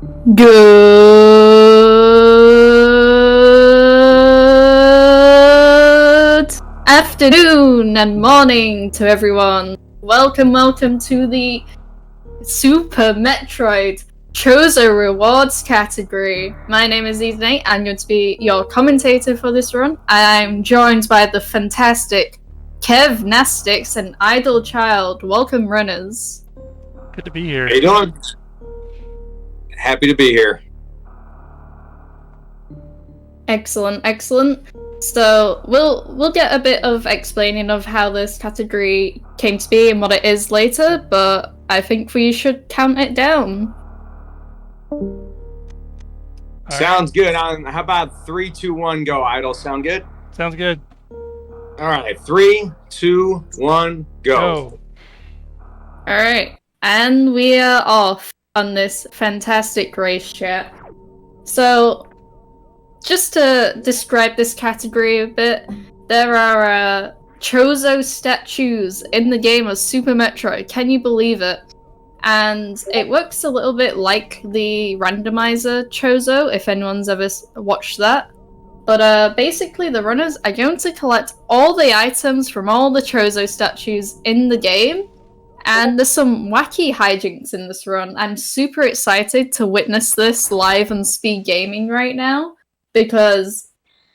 Good afternoon and morning to everyone. Welcome to the Super Metroid Chozo Rewards category. My name is Ethan. I'm going to be your commentator for this run. I'm joined by the fantastic Kev Nastix and Idle Child. Welcome, runners. Good to be here. How you doing? Happy to be here. Excellent. So we'll get a bit of explaining of how this category came to be and what it is later, but I think we should count it down. Sounds good. How about 3, 2, 1, go, Idle? Sound good? Sounds good. All right, 3, 2, 1, go. Alright, and we are off on this fantastic race chat. So, just to describe this category a bit, there are Chozo statues in the game of Super Metroid. Can you believe it? And it works a little bit like the randomizer Chozo, if anyone's ever watched that. But basically the runners are going to collect all the items from all the Chozo statues in the game. And there's some wacky hijinks in this run. I'm super excited to witness this live on SpeedGaming right now, because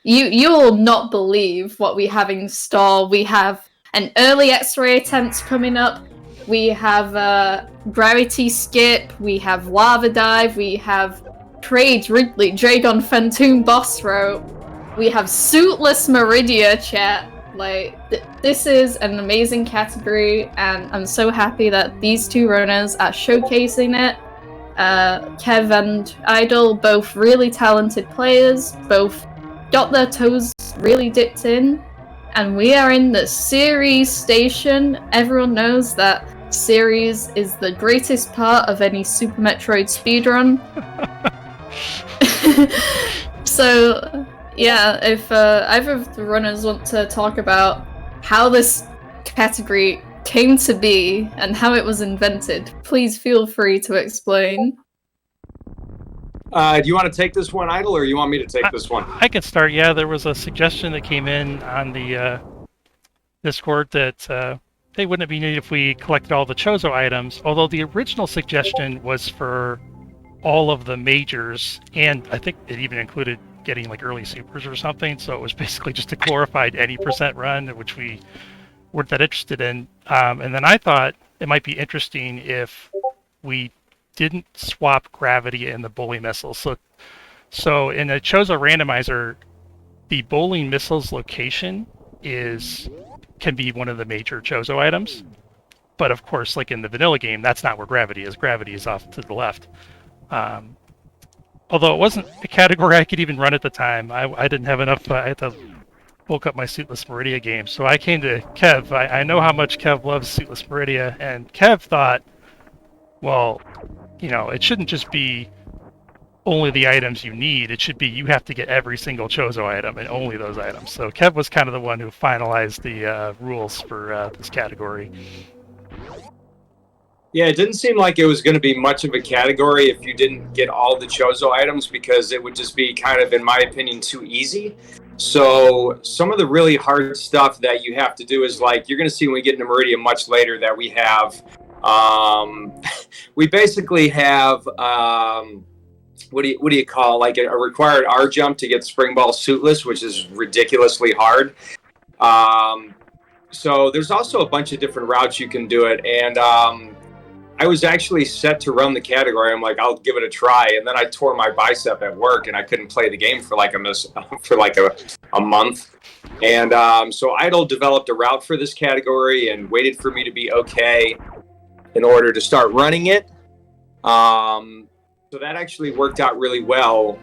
you'll not believe what we have in store. We have an early X-ray attempt coming up. We have gravity skip. We have lava dive. We have trade Ridley, Draygon Phantom boss rope. We have suitless Meridia chat. Like, this is an amazing category, and I'm so happy that these two runners are showcasing it. Kev and Idol, both really talented players, both got their toes really dipped in, and we are in the series station. Everyone knows that series is the greatest part of any Super Metroid speedrun. So, yeah, if either of the runners want to talk about how this category came to be and how it was invented, please feel free to explain. Do you want to take this one, Idle, or you want me to take this one? I can start. Yeah, there was a suggestion that came in on the Discord that they wouldn't be needed if we collected all the Chozo items, although the original suggestion was for all of the majors, and I think it even included getting like early supers or something, so it was basically just a glorified any percent run, which we weren't that interested in. And then I thought it might be interesting if we didn't swap gravity and the bowling missiles. So in a Chozo randomizer, the bowling missiles location can be one of the major Chozo items, but of course, like in the vanilla game, that's not where gravity is. Gravity is off to the left. Although it wasn't a category I could even run at the time. I didn't have enough. I had to bulk up my Suitless Meridia game. So I came to Kev. I know how much Kev loves Suitless Meridia. And Kev thought, well, it shouldn't just be only the items you need. It should be you have to get every single Chozo item and only those items. So Kev was kind of the one who finalized the rules for this category. Yeah, it didn't seem like it was going to be much of a category if you didn't get all the Chozo items, because it would just be kind of, in my opinion, too easy. So some of the really hard stuff that you have to do is, like, you're going to see when we get into Meridia much later that we have, we basically have, what do you call, like a required R jump to get Spring Ball Suitless, which is ridiculously hard. So there's also a bunch of different routes you can do it, and I was actually set to run the category. I'm like, I'll give it a try, and then I tore my bicep at work, and I couldn't play the game for like a month. And so Idle developed a route for this category and waited for me to be okay in order to start running it. So that actually worked out really well,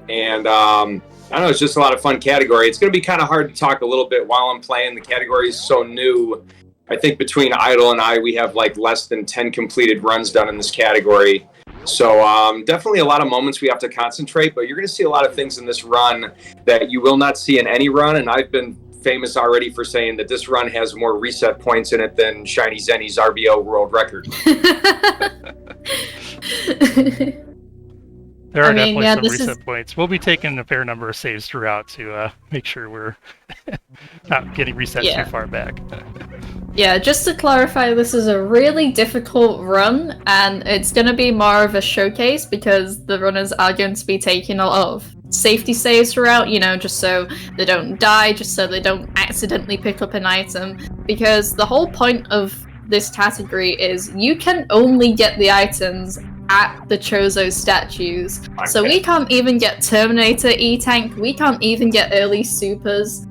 and I don't know, it's just a lot of fun category. It's going to be kind of hard to talk a little bit while I'm playing. The category is so new. I think between Idle and I, we have like less than 10 completed runs done in this category. So definitely a lot of moments we have to concentrate, but you're going to see a lot of things in this run that you will not see in any run. And I've been famous already for saying that this run has more reset points in it than Shiny Zenny's RBO world record. There are I mean, definitely yeah, some this reset is points. We'll be taking a fair number of saves throughout to make sure we're not getting reset Yeah. too far back. Yeah, just to clarify, this is a really difficult run, and it's going to be more of a showcase because the runners are going to be taking a lot of safety saves throughout, you know, just so they don't die, just so they don't accidentally pick up an item. Because the whole point of this category is you can only get the items at the Chozo statues. So we can't even get Terminator E-Tank, we can't even get early supers.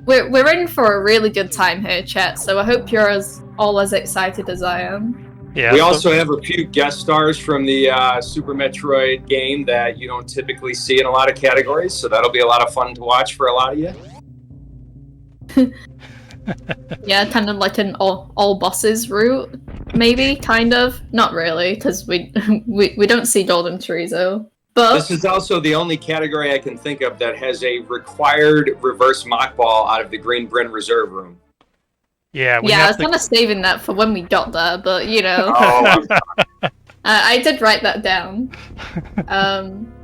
We're in for a really good time here, chat, so I hope you're all as excited as I am. Yeah. We also have a few guest stars from the Super Metroid game that you don't typically see in a lot of categories, so that'll be a lot of fun to watch for a lot of you. Yeah, kind of like an all bosses route, maybe, kind of. Not really, because we don't see Golden Chorizo. But this is also the only category I can think of that has a required reverse mock ball out of the Green Bryn Reserve Room. Yeah, I was kind of saving that for when we got there, but you know. Oh, I did write that down.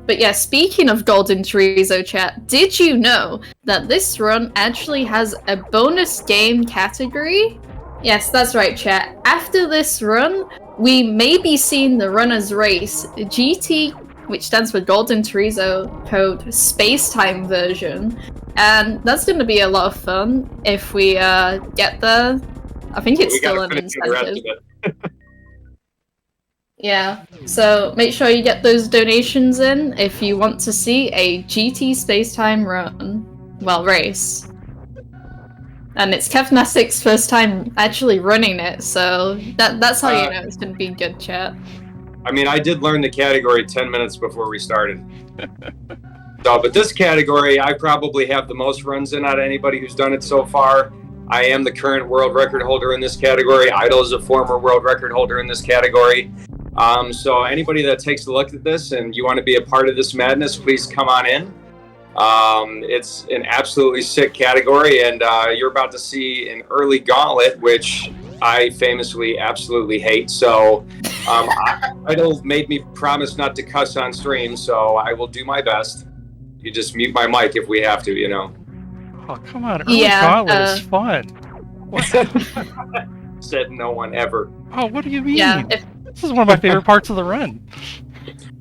But yeah, speaking of Golden Chorizo, chat, did you know that this run actually has a bonus game category? Yes, that's right, chat. After this run, we may be seeing the Runner's Race GT, which stands for Golden Chorizo code Space-Time version. And that's going to be a lot of fun if we get there. I think it's still an incentive. Yeah, so make sure you get those donations in if you want to see a GT Space-Time run. Well, race. And it's Kevnastic's first time actually running it, so that's how you know it's going to be good, chat. I mean, I did learn the category 10 minutes before we started. But this category, I probably have the most runs in out of anybody who's done it so far. I am the current world record holder in this category. Idol is a former world record holder in this category. So anybody that takes a look at this and you want to be a part of this madness, please come on in. It's an absolutely sick category, and you're about to see an early gauntlet, which I famously absolutely hate. So Idol made me promise not to cuss on stream, so I will do my best. You just mute my mic if we have to, you know. Oh, come on. Early gauntlet is fun. Said no one ever. Oh, what do you mean? Yeah, this is one of my favorite parts of the run.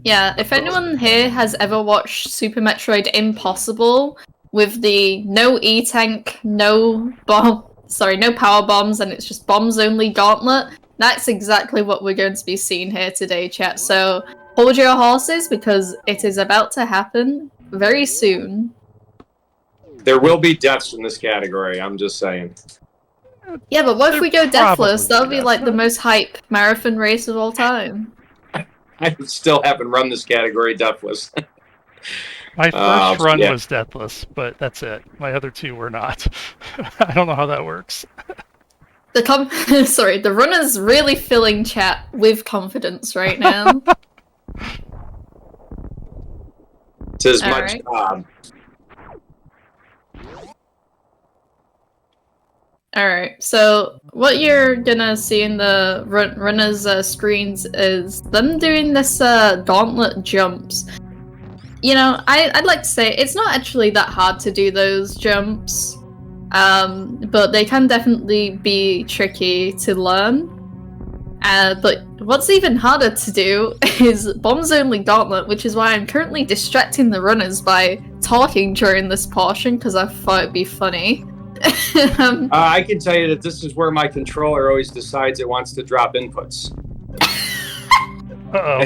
Yeah, if anyone here has ever watched Super Metroid Impossible with the no E-Tank, no power bombs, and it's just bombs only gauntlet, that's exactly what we're going to be seeing here today, chat. So hold your horses because it is about to happen very soon. There will be deaths in this category, I'm just saying. Yeah, but what if we go deathless? That'll be like the most hype marathon race of all time. I still haven't run this category deathless. My first run was deathless, but that's it. My other two were not. I don't know how that works. The runner's really filling chat with confidence right now. Tis much job. Alright, so what you're gonna see in the runner's screens is them doing this gauntlet jumps. You know, I'd like to say it's not actually that hard to do those jumps, but they can definitely be tricky to learn. But what's even harder to do is bombs only gauntlet, which is why I'm currently distracting the runners by talking during this portion because I thought it'd be funny. I can tell you that this is where my controller always decides it wants to drop inputs. Uh-oh.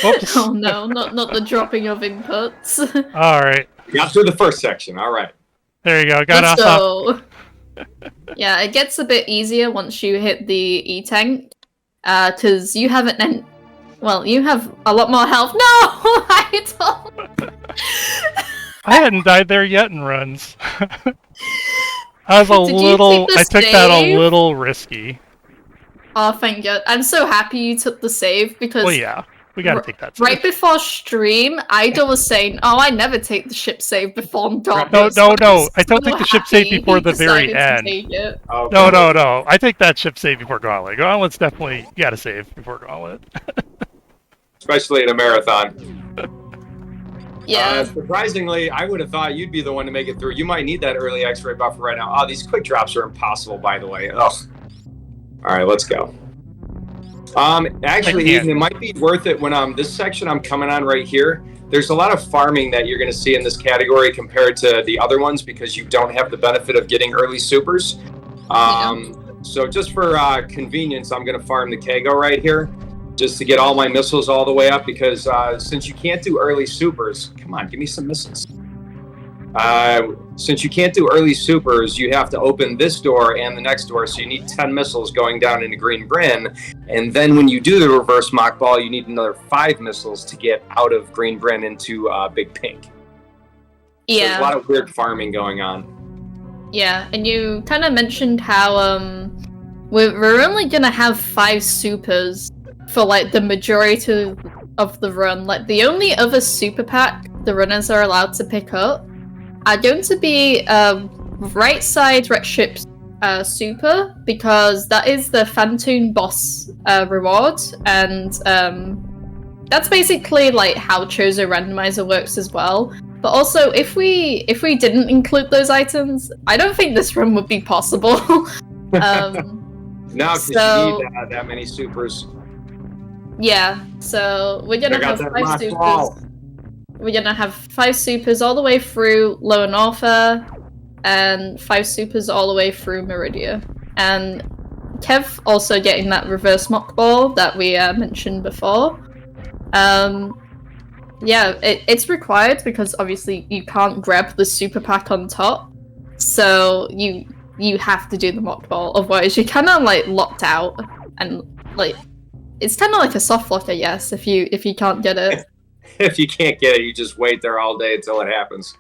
Oops. Oh no, not the dropping of inputs. All right. Got through the first section. All right. There you go. Got Let's us go. Yeah, it gets a bit easier once you hit the E-Tank. Because you haven't... Well, you have a lot more health. No! I don't... I hadn't died there yet in runs. I took that a little risky. Oh, thank God. I'm so happy you took the save because... Well, yeah. We gotta take that save. Right before stream, Idol was saying, oh, I never take the ship save before gauntlet. No. I don't take the ship save before the very end. Okay. No. I take that ship save before gauntlet. Gauntlet's definitely... You gotta save before gauntlet. Especially in a marathon. Yeah. Surprisingly, I would have thought you'd be the one to make it through. You might need that early X-ray buffer right now. Oh, these quick drops are impossible, by the way. Ugh. All right, let's go. Actually, Eden, it might be worth it when this section I'm coming on right here. There's a lot of farming that you're going to see in this category compared to the other ones because you don't have the benefit of getting early supers. So just for convenience, I'm going to farm the Kago right here just to get all my missiles all the way up because since you can't do early supers, come on, give me some missiles. Since you can't do early supers, you have to open this door and the next door, so you need 10 missiles going down into Green Bryn, and then when you do the reverse mock ball, you need another 5 missiles to get out of Green Bryn into Big Pink. Yeah. So there's a lot of weird farming going on. Yeah, and you kind of mentioned how we're only gonna have 5 supers for like the majority of the run. Like the only other super pack the runners are allowed to pick up are going to be right side red ship super, because that is the Phantoon boss reward, and that's basically like how Chozo Randomizer works as well. But also, if we didn't include those items, I don't think this run would be possible. No, because you need that many supers. Yeah, so we're gonna have 5 supers. We're gonna have 5 supers all the way through Lower Northa, and 5 supers all the way through Meridia. And Kev also getting that reverse mock ball that we mentioned before. Yeah, it's required because obviously you can't grab the super pack on top, so you have to do the mock ball, otherwise you're kind of like locked out, and like it's kind of like a soft lock, I guess, if you can't get it. If you can't get it, you just wait there all day until it happens.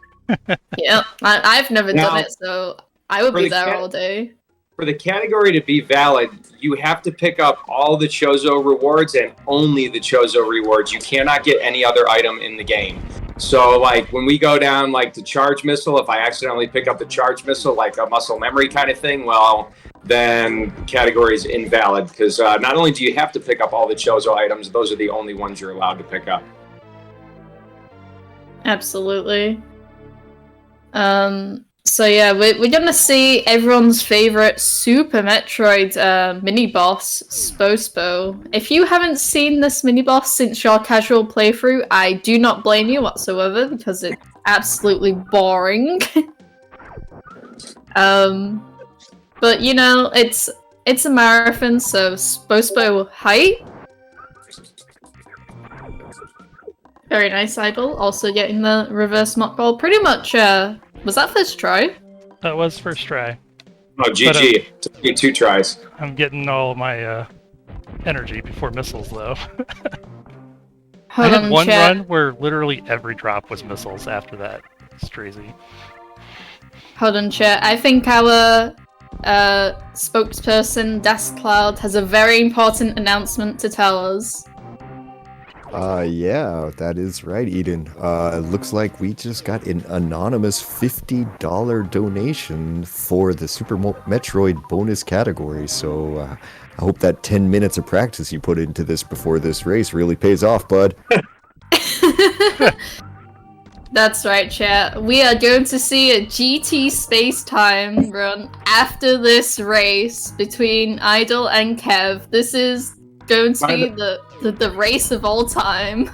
Yeah, I've never done it, so I would be there all day. For the category to be valid, you have to pick up all the Chozo rewards and only the Chozo rewards. You cannot get any other item in the game. So, like, when we go down, like, the charge missile, if I accidentally pick up the charge missile, like a muscle memory kind of thing, well, then the category is invalid, because not only do you have to pick up all the Chozo items, those are the only ones you're allowed to pick up. Absolutely. So yeah, we're gonna see everyone's favorite Super Metroid mini boss, Spospo. If you haven't seen this mini boss since your casual playthrough, I do not blame you whatsoever because it's absolutely boring. But you know, it's a marathon, so Spospo height. Very nice, Idol. Also getting the reverse mock ball. Pretty much, was that first try? That was first try. Oh, GG. It took me 2 tries. I'm getting all my energy before missiles, though. I had one run where literally every drop was missiles after that. It's crazy. Hold on, chat. I think our spokesperson, Das Cloud, has a very important announcement to tell us. Yeah, that is right, Eden. It looks like we just got an anonymous $50 donation for the Super Metroid bonus category, so I hope that 10 minutes of practice you put into this before this race really pays off, bud. That's right, chat. We are going to see a GT Space Time run after this race between Idol and Kev. This is going to be the race of all time.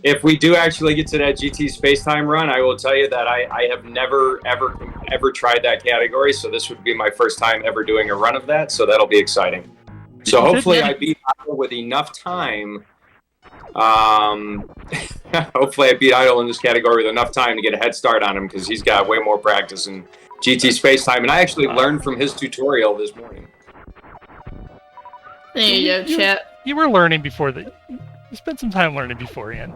If we do actually get to that GT Space Time run, I will tell you that I have never, ever tried that category, so this would be my first time ever doing a run of that, so that'll be exciting. So hopefully I beat Idol with enough time. Hopefully I beat Idol in this category with enough time to get a head start on him, because he's got way more practice in GT Space Time, and I actually learned from his tutorial this morning. There you go, chat. You were learning before that. You spent some time learning beforehand.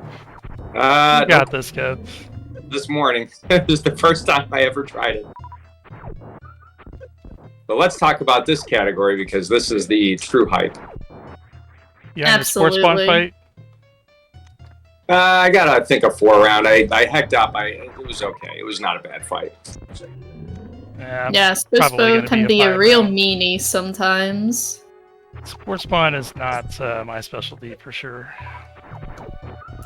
You got this, Kev. This morning. This is the first time I ever tried it. But let's talk about this category, because this is the true hype. Yeah, absolutely. The sports spawn fight? I got, I think, a 4 round. I hecked up. It was okay. It was not a bad fight. Yeah, Spospo can be a real meanie sometimes. Sports spawn is not my specialty for sure.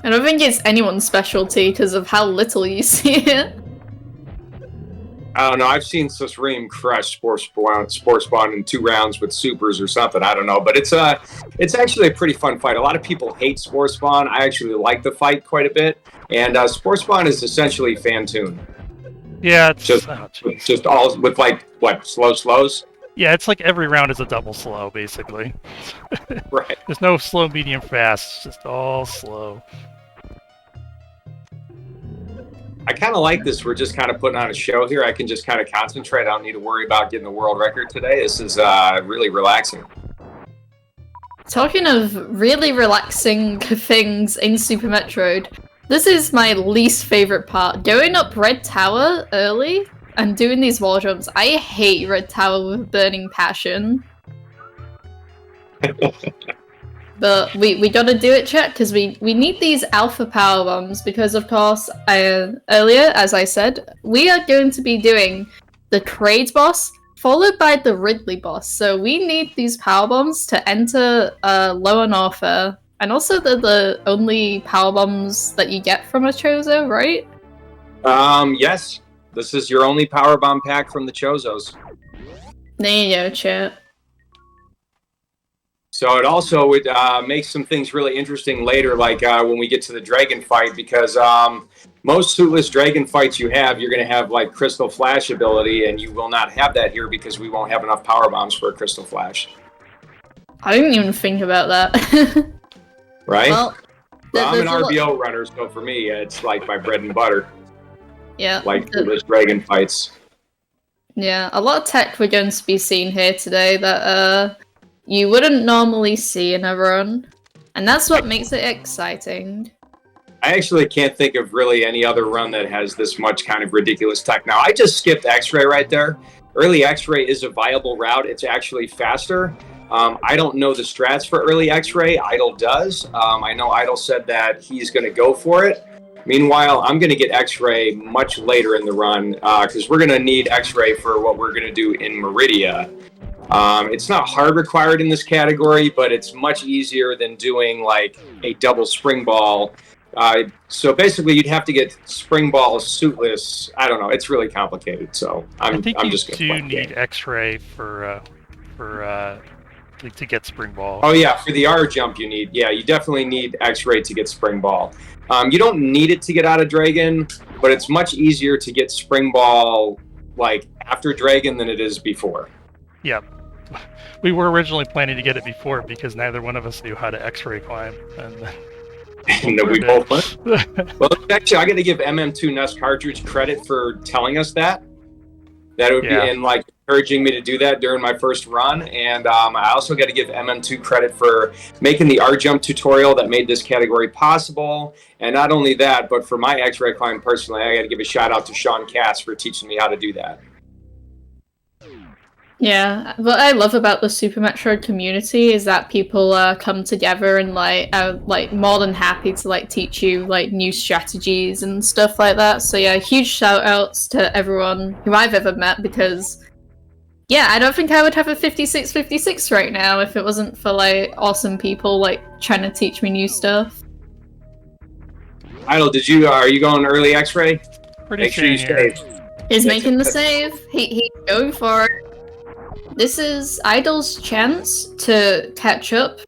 I don't think it's anyone's specialty because of how little you see it. I don't know. I've seen Sasreem crush Spore Spawn in 2 rounds with supers or something. I don't know, but it's actually a pretty fun fight. A lot of people hate Spore Spawn. I actually like the fight quite a bit, and Spore Spawn is essentially Fantoon. Yeah, it's just all with like what slows. Yeah, it's like every round is a double slow, basically. Right. There's no slow, medium, fast. It's just all slow. I kind of like this. We're just kind of putting on a show here. I can just kind of concentrate. I don't need to worry about getting the world record today. This is really relaxing. Talking of really relaxing things in Super Metroid, this is my least favorite part. Going up Red Tower early and doing these wall jumps. I hate Red Tower with burning passion. But we gotta do it, chat, because we need these alpha power bombs because, of course, earlier, as I said, we are going to be doing the trade boss followed by the Ridley boss. So we need these power bombs to enter Lower Norfair. And also they're the only power bombs that you get from a Chozo, right? Yes. This is your only power bomb pack from the Chozos. There you go, chat. So it also would make some things really interesting later, like when we get to the Draygon fight, because most suitless Draygon fights you have, you're going to have like Crystal Flash ability, and you will not have that here because we won't have enough power bombs for a Crystal Flash. I didn't even think about that. Right? Well, I'm an RBO runner, so for me, it's like my bread and butter. Yeah. Like suitless Draygon fights. Yeah, a lot of tech we're going to be seeing here today that you wouldn't normally see in a run. And that's what makes it exciting. I actually can't think of really any other run that has this much kind of ridiculous tech. Now, I just skipped X-Ray right there. Early X-Ray is a viable route. It's actually faster. I don't know the strats for early X-Ray. Idle does. I know Idle said that he's going to go for it. Meanwhile, I'm going to get X-Ray much later in the run because we're going to need X-Ray for what we're going to do in Meridia. It's not hard required in this category, but it's much easier than doing like a double spring ball. So basically, you'd have to get spring ball suitless. I don't know. It's really complicated. So I think I'm you just do need X-ray to get spring ball. Oh yeah, for the R jump you need. Yeah, you definitely need X-ray to get spring ball. You don't need it to get out of Draygon, but it's much easier to get spring ball like after Draygon than it is before. Yeah. We were originally planning to get it before because neither one of us knew how to X-ray climb. And we both went. Well, actually, I got to give MM2 Nest Cartridge credit for telling us that. That would be, and like encouraging me to do that during my first run. And I also got to give MM2 credit for making the R-Jump tutorial that made this category possible. And not only that, but for my X-ray climb personally, I got to give a shout out to Sean Cass for teaching me how to do that. Yeah, what I love about the Super Metroid community is that people come together and like more than happy to like teach you like new strategies and stuff like that. So yeah, huge shout outs to everyone who I've ever met because yeah, I don't think I would have a 56 right now if it wasn't for like awesome people like trying to teach me new stuff. Idle, are you going early X-ray? Pretty Make sure you here. stay. He's making the save. He's going for it. This is Idle's chance to catch up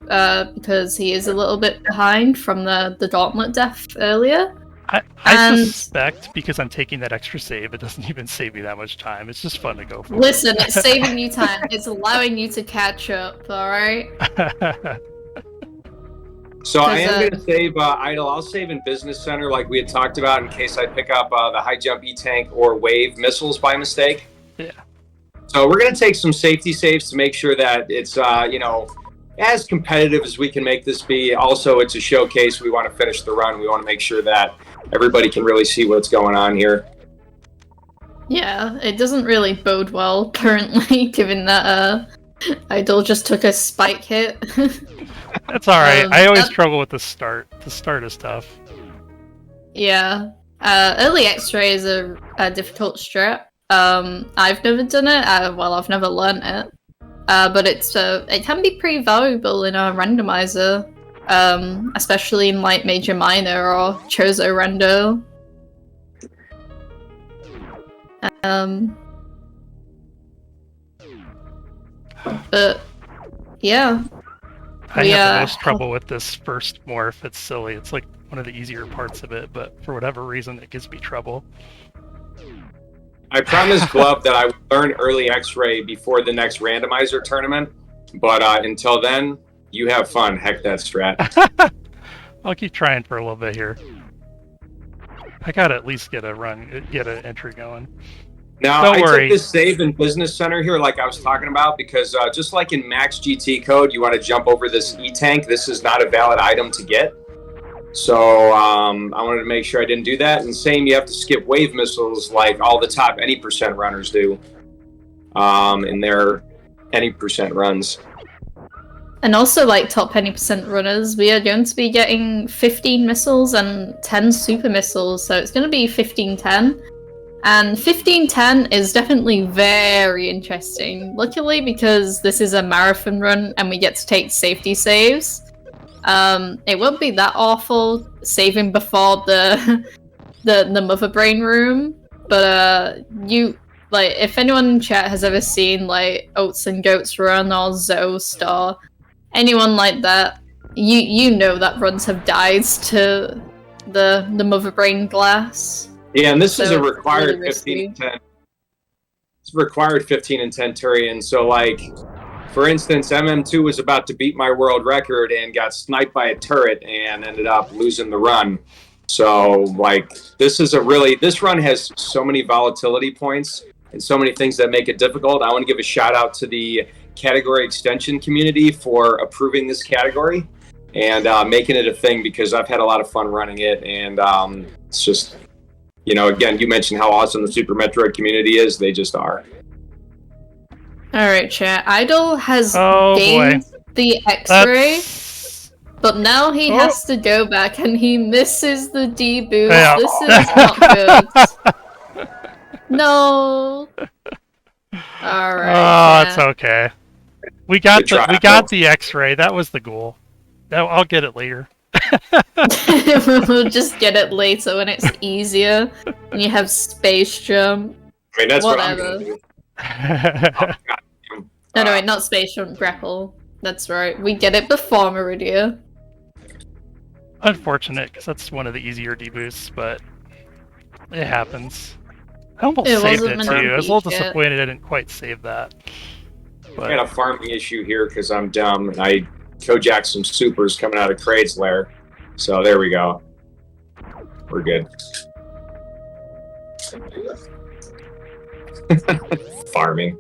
because he is a little bit behind from the gauntlet death earlier. I suspect because I'm taking that extra save, it doesn't even save me that much time. It's just fun to go for. Listen, it's saving you time. It's allowing you to catch up, alright? So I am going to save Idle. I'll save in Business Center like we had talked about in case I pick up the high jump E-Tank or wave missiles by mistake. Yeah. So we're going to take some safety saves to make sure that it's, as competitive as we can make this be. Also, it's a showcase. We want to finish the run. We want to make sure that everybody can really see what's going on here. Yeah, it doesn't really bode well currently, given that Idle just took a spike hit. That's alright. I always struggle with the start. The start is tough. Yeah. Early X-ray is a difficult strat. I've never done it. I've never learned it. But it can be pretty valuable in a randomizer. especially in like Major Minor or Chozo Rendo. But yeah. I have the most trouble with this first morph. It's silly. It's like one of the easier parts of it, but for whatever reason, it gives me trouble. I promised Glove that I would learn early X-ray before the next randomizer tournament, but until then, you have fun. Heck that strat. I'll keep trying for a little bit here. I gotta at least get an entry going. Now, Don't I worry. took this save in Business Center here, like I was talking about, because just like in Max GT code, you want to jump over this E-tank. This is not a valid item to get. So I wanted to make sure I didn't do that. And same, you have to skip wave missiles like all the top any percent runners do in their any percent runs. And also, like top any percent runners, we are going to be getting 15 missiles and 10 super missiles. So it's going to be 15-10. And 15-10 is definitely very interesting. Luckily, because this is a marathon run and we get to take safety saves, it won't be that awful saving before the mother brain room. But you like, if anyone in chat has ever seen like Oats and Goats Run or Zoast or anyone like that, you know that runs have died to the mother brain glass. Yeah, and this So is a it's required really 15 risky. and 10. It's required 15 and 10 Turian. So, like, for instance, MM2 was about to beat my world record and got sniped by a turret and ended up losing the run. So, like, this run has so many volatility points and so many things that make it difficult. I want to give a shout out to the category extension community for approving this category and making it a thing, because I've had a lot of fun running it, and it's just... You know, again, you mentioned how awesome the Super Metroid community is. They just are. Alright, chat. Idol has Oh, gained the X-ray, but now he Oh. has to go back and he misses the D-boost. Yeah. This is not good. No. Alright. Oh, it's okay. We got Good try. the X-ray. That was the goal. I'll get it later. We'll just get it later when it's easier and you have space jump. I mean, that's Whatever. what I'm going to do. No, wait, not space jump, grapple. That's right. We get it before Meridia. Unfortunate, because that's one of the easier deboosts, but it happens. I almost It saved wasn't it meant too. to I was a little be, disappointed I didn't quite save that. I got a farming issue here because I'm dumb, and I co-jacked some supers coming out of Kraid's lair. So there we go. We're good. Farming.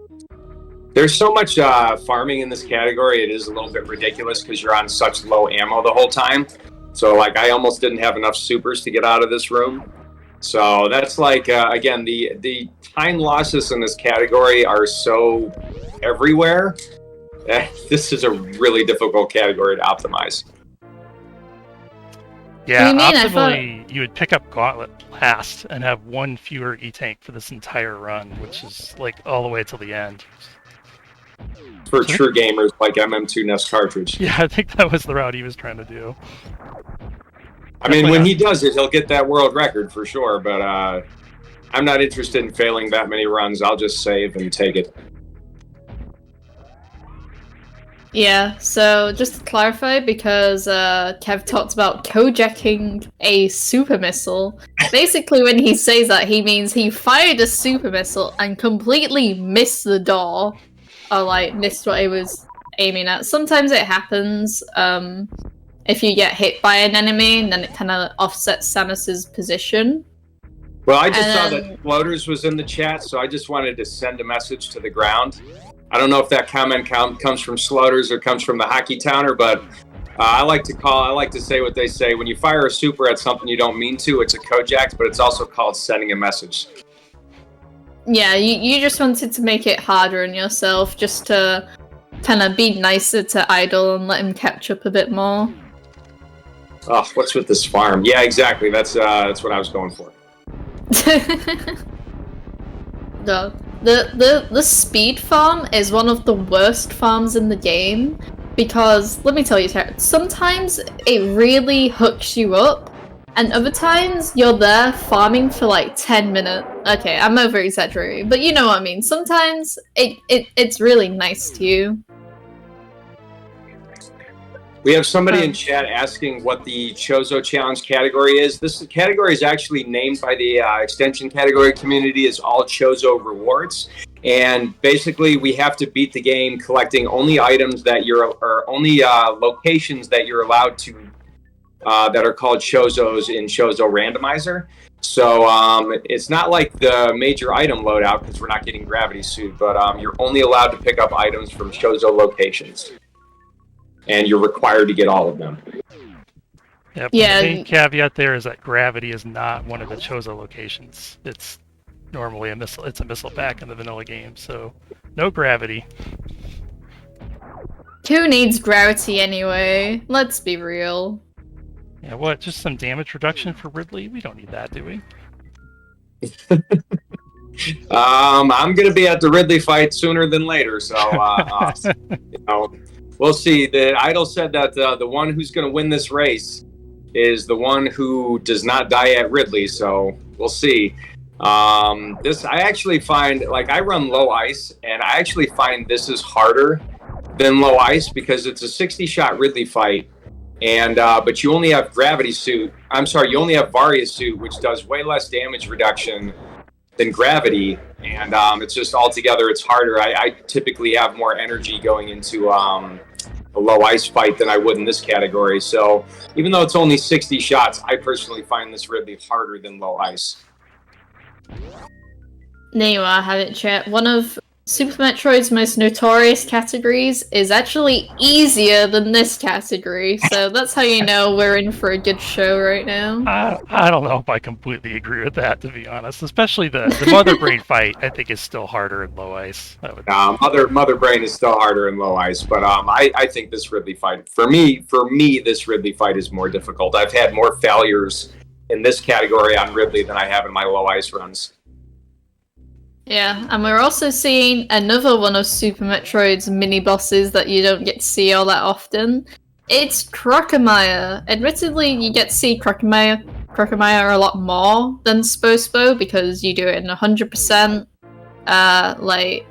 There's so much farming in this category, it is a little bit ridiculous because you're on such low ammo the whole time. So, like, I almost didn't have enough supers to get out of this room. So that's like, again, the time losses in this category are so everywhere. This is a really difficult category to optimize. Yeah, What do you mean? I optimally, you would pick up Gauntlet last and have one fewer E-Tank for this entire run, which is like all the way till the end. For true gamers like MM2 Nest Cartridge. Yeah, I think that was the route he was trying to do. I mean, when he does it, he'll get that world record for sure, but I'm not interested in failing that many runs. I'll just save and take it. Yeah, so just to clarify, because Kev talked about co-jacking a super missile, basically when he says that, he means he fired a super missile and completely missed the door, or like missed what he was aiming at. Sometimes it happens if you get hit by an enemy, and then it kind of offsets Samus's position. Well, I just saw And that Floaters was in the chat, so I just wanted to send a message to the ground. I don't know if that comment comes from Sloaters or comes from the Hockey Towner, but I like to say what they say. When you fire a super at something you don't mean to, it's a Kojak, but it's also called sending a message. Yeah, you just wanted to make it harder on yourself, just to kind of be nicer to Idol and let him catch up a bit more. Oh, what's with this farm? Yeah, exactly. That's what I was going for. The speed farm is one of the worst farms in the game, because let me tell you, Tara, sometimes it really hooks you up, and other times you're there farming for like 10 minutes. Okay, I'm over exaggerating, but you know what I mean. Sometimes it's really nice to you. We have somebody in chat asking what the Chozo Challenge category is. This category is actually named by the extension category community as All Chozo Rewards. And basically, we have to beat the game collecting only items that or only locations that you're allowed to, that are called Chozos in Chozo Randomizer. So it's not like the major item loadout because we're not getting Gravity Suit, but you're only allowed to pick up items from Chozo locations. And you're required to get all of them. Yep. Yeah. The main caveat there is that Gravity is not one of the Chozo locations. It's normally a missile. It's a missile pack in the vanilla game, so no Gravity. Who needs Gravity anyway? Let's be real. Yeah, what? Just some damage reduction for Ridley? We don't need that, do we? I'm going to be at the Ridley fight sooner than later, so you know. We'll see. The idol said that the one who's going to win this race is the one who does not die at Ridley, so we'll see. I actually find, like, I run low ice, and I actually find this is harder than low ice because it's a 60-shot Ridley fight, and but you only have Gravity Suit. I'm sorry, you only have Varia Suit, which does way less damage reduction than Gravity, and it's just altogether it's harder. I typically have more energy going into a low ice fight than I would in this category. So even though it's only 60 shots, I personally find this Ridley harder than low ice. There you are, have it, chat. One of Super Metroid's most notorious categories is actually easier than this category, so that's how you know we're in for a good show right now. I don't know if I completely agree with that, to be honest. Especially the Mother Brain fight, I think, is still harder in low ice. Mother Brain is still harder in low ice, but I think this Ridley fight, for me, this Ridley fight is more difficult. I've had more failures in this category on Ridley than I have in my low ice runs. Yeah, and we're also seeing another one of Super Metroid's mini-bosses that you don't get to see all that often. It's Crocomire. Admittedly, you get to see Crocomire a lot more than Spospo because you do it in 100%. Like,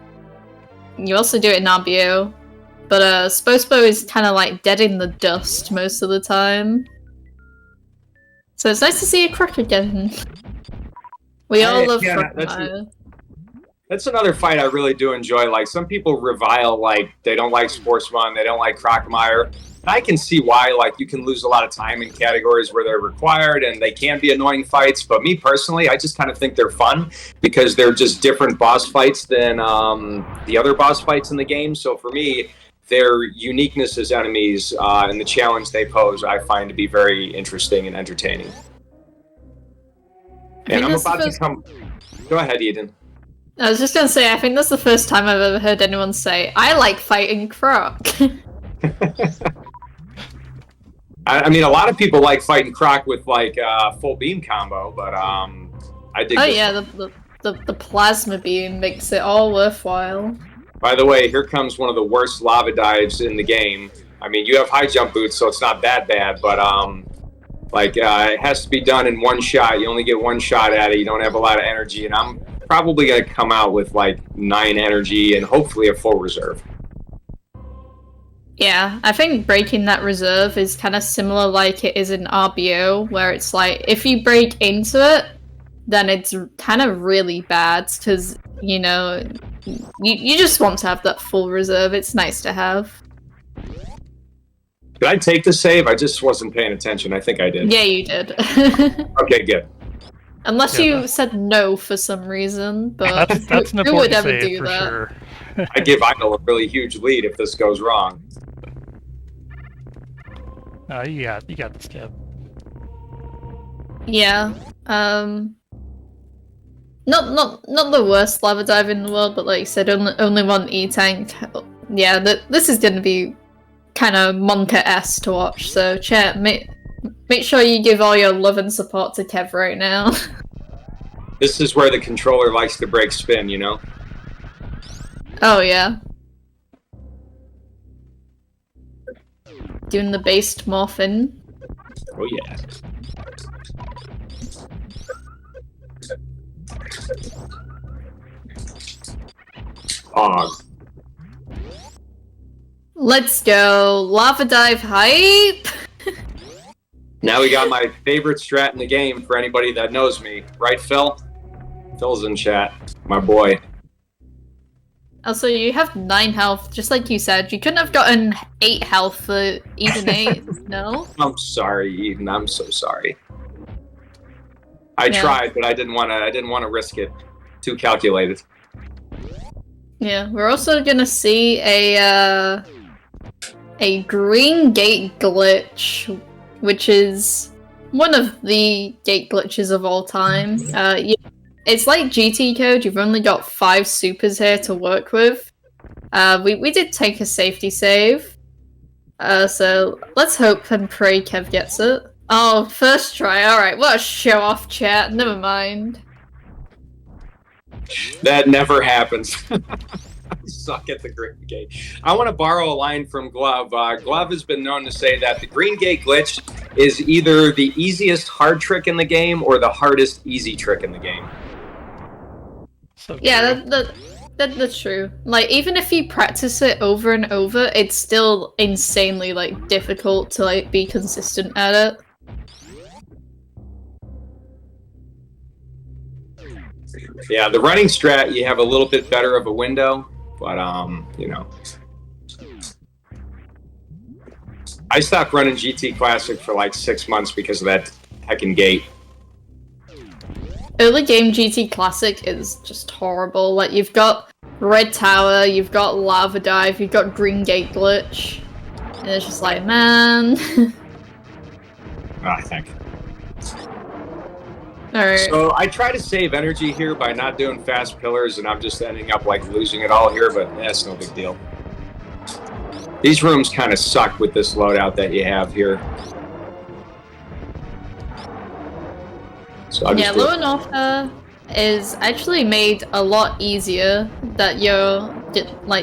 you also do it in RBO. But Spospo is kind of like dead in the dust most of the time. So it's nice to see a Croc again. We all love Crocomire. That's another fight I really do enjoy. Like, some people revile, like, they don't like Sportsman, they don't like Crocomire. I can see why, like, you can lose a lot of time in categories where they're required and they can be annoying fights. But me personally, I just kind of think they're fun because they're just different boss fights than the other boss fights in the game. So for me, their uniqueness as enemies and the challenge they pose, I find to be very interesting and entertaining. And I'm about to come... Go ahead, Eden. I was just gonna say, I think that's the first time I've ever heard anyone say, I like fighting Croc. I mean, a lot of people like fighting Croc with, like, full beam combo, but I dig this. Yeah, the plasma beam makes it all worthwhile. By the way, here comes one of the worst lava dives in the game. I mean, you have high jump boots, so it's not that bad, but it has to be done in one shot. You only get one shot at it. You don't have a lot of energy, and I'm probably going to come out with like 9 energy and hopefully a full reserve. Yeah, I think breaking that reserve is kind of similar like it is in RBO, where it's like, if you break into it, then it's kind of really bad, because, you know, you just want to have that full reserve. It's nice to have. Did I take the save? I just wasn't paying attention. I think I did. Yeah, you did. Okay, good. Unless you said no for some reason, but that's an who would important ever save do for that? sure. I give Idol a really huge lead if this goes wrong. You got this, Kev. Yeah. Not the worst lava dive in the world, but like you said, only one E-tank. Yeah, this is gonna be kind of Monka-esque to watch. So, chat, make sure you give all your love and support to Kev right now. This is where the controller likes to break spin, you know? Oh, yeah. doing the based morphin. Oh yeah. Let's go. Lava dive hype. Now we got my favorite strat in the game for anybody that knows me. Right, Phil? Phil's in chat. My boy. Also, you have 9 health, just like you said. You couldn't have gotten 8 health for Eden 8, no? I'm sorry, Eden. I'm so sorry. I tried, but I didn't want to risk it. Too calculated. Yeah, we're also gonna see a green gate glitch, which is one of the gate glitches of all time. It's like GT code. You've only got 5 supers here to work with. We did take a safety save, so let's hope and pray Kev gets it. Oh, first try. All right, what a show off, chat. Never mind. That never happens. I suck at the green gate. I want to borrow a line from Glove. Glove has been known to say that the green gate glitch is either the easiest hard trick in the game or the hardest easy trick in the game. So Yeah, that's true. Like, even if you practice it over and over, it's still insanely, like, difficult to, like, be consistent at it. Yeah, the running strat, you have a little bit better of a window, but, you know. I stopped running GT Classic for like 6 months because of that heckin' gate. Early game GT Classic is just horrible. Like, you've got Red Tower, you've got Lava Dive, you've got Green Gate Glitch. And it's just like, man. I think. Alright. So I try to save energy here by not doing fast pillars, and I'm just ending up like losing it all here, but that's no big deal. These rooms kind of suck with this loadout that you have here. So Yeah, Low and Offer is actually made a lot easier that you're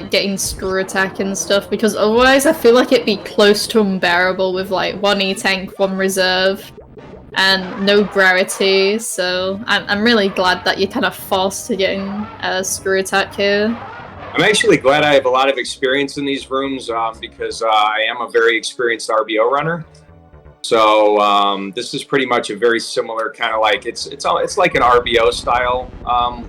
getting screw attack and stuff, because otherwise I feel like it'd be close to unbearable with like 1 E-Tank, 1 reserve, and no gravity, so I'm really glad that you're kind of forced to getting a screw attack here. I'm actually glad I have a lot of experience in these rooms because I am a very experienced RBO runner. So this is pretty much a very similar kind of like it's like an RBO style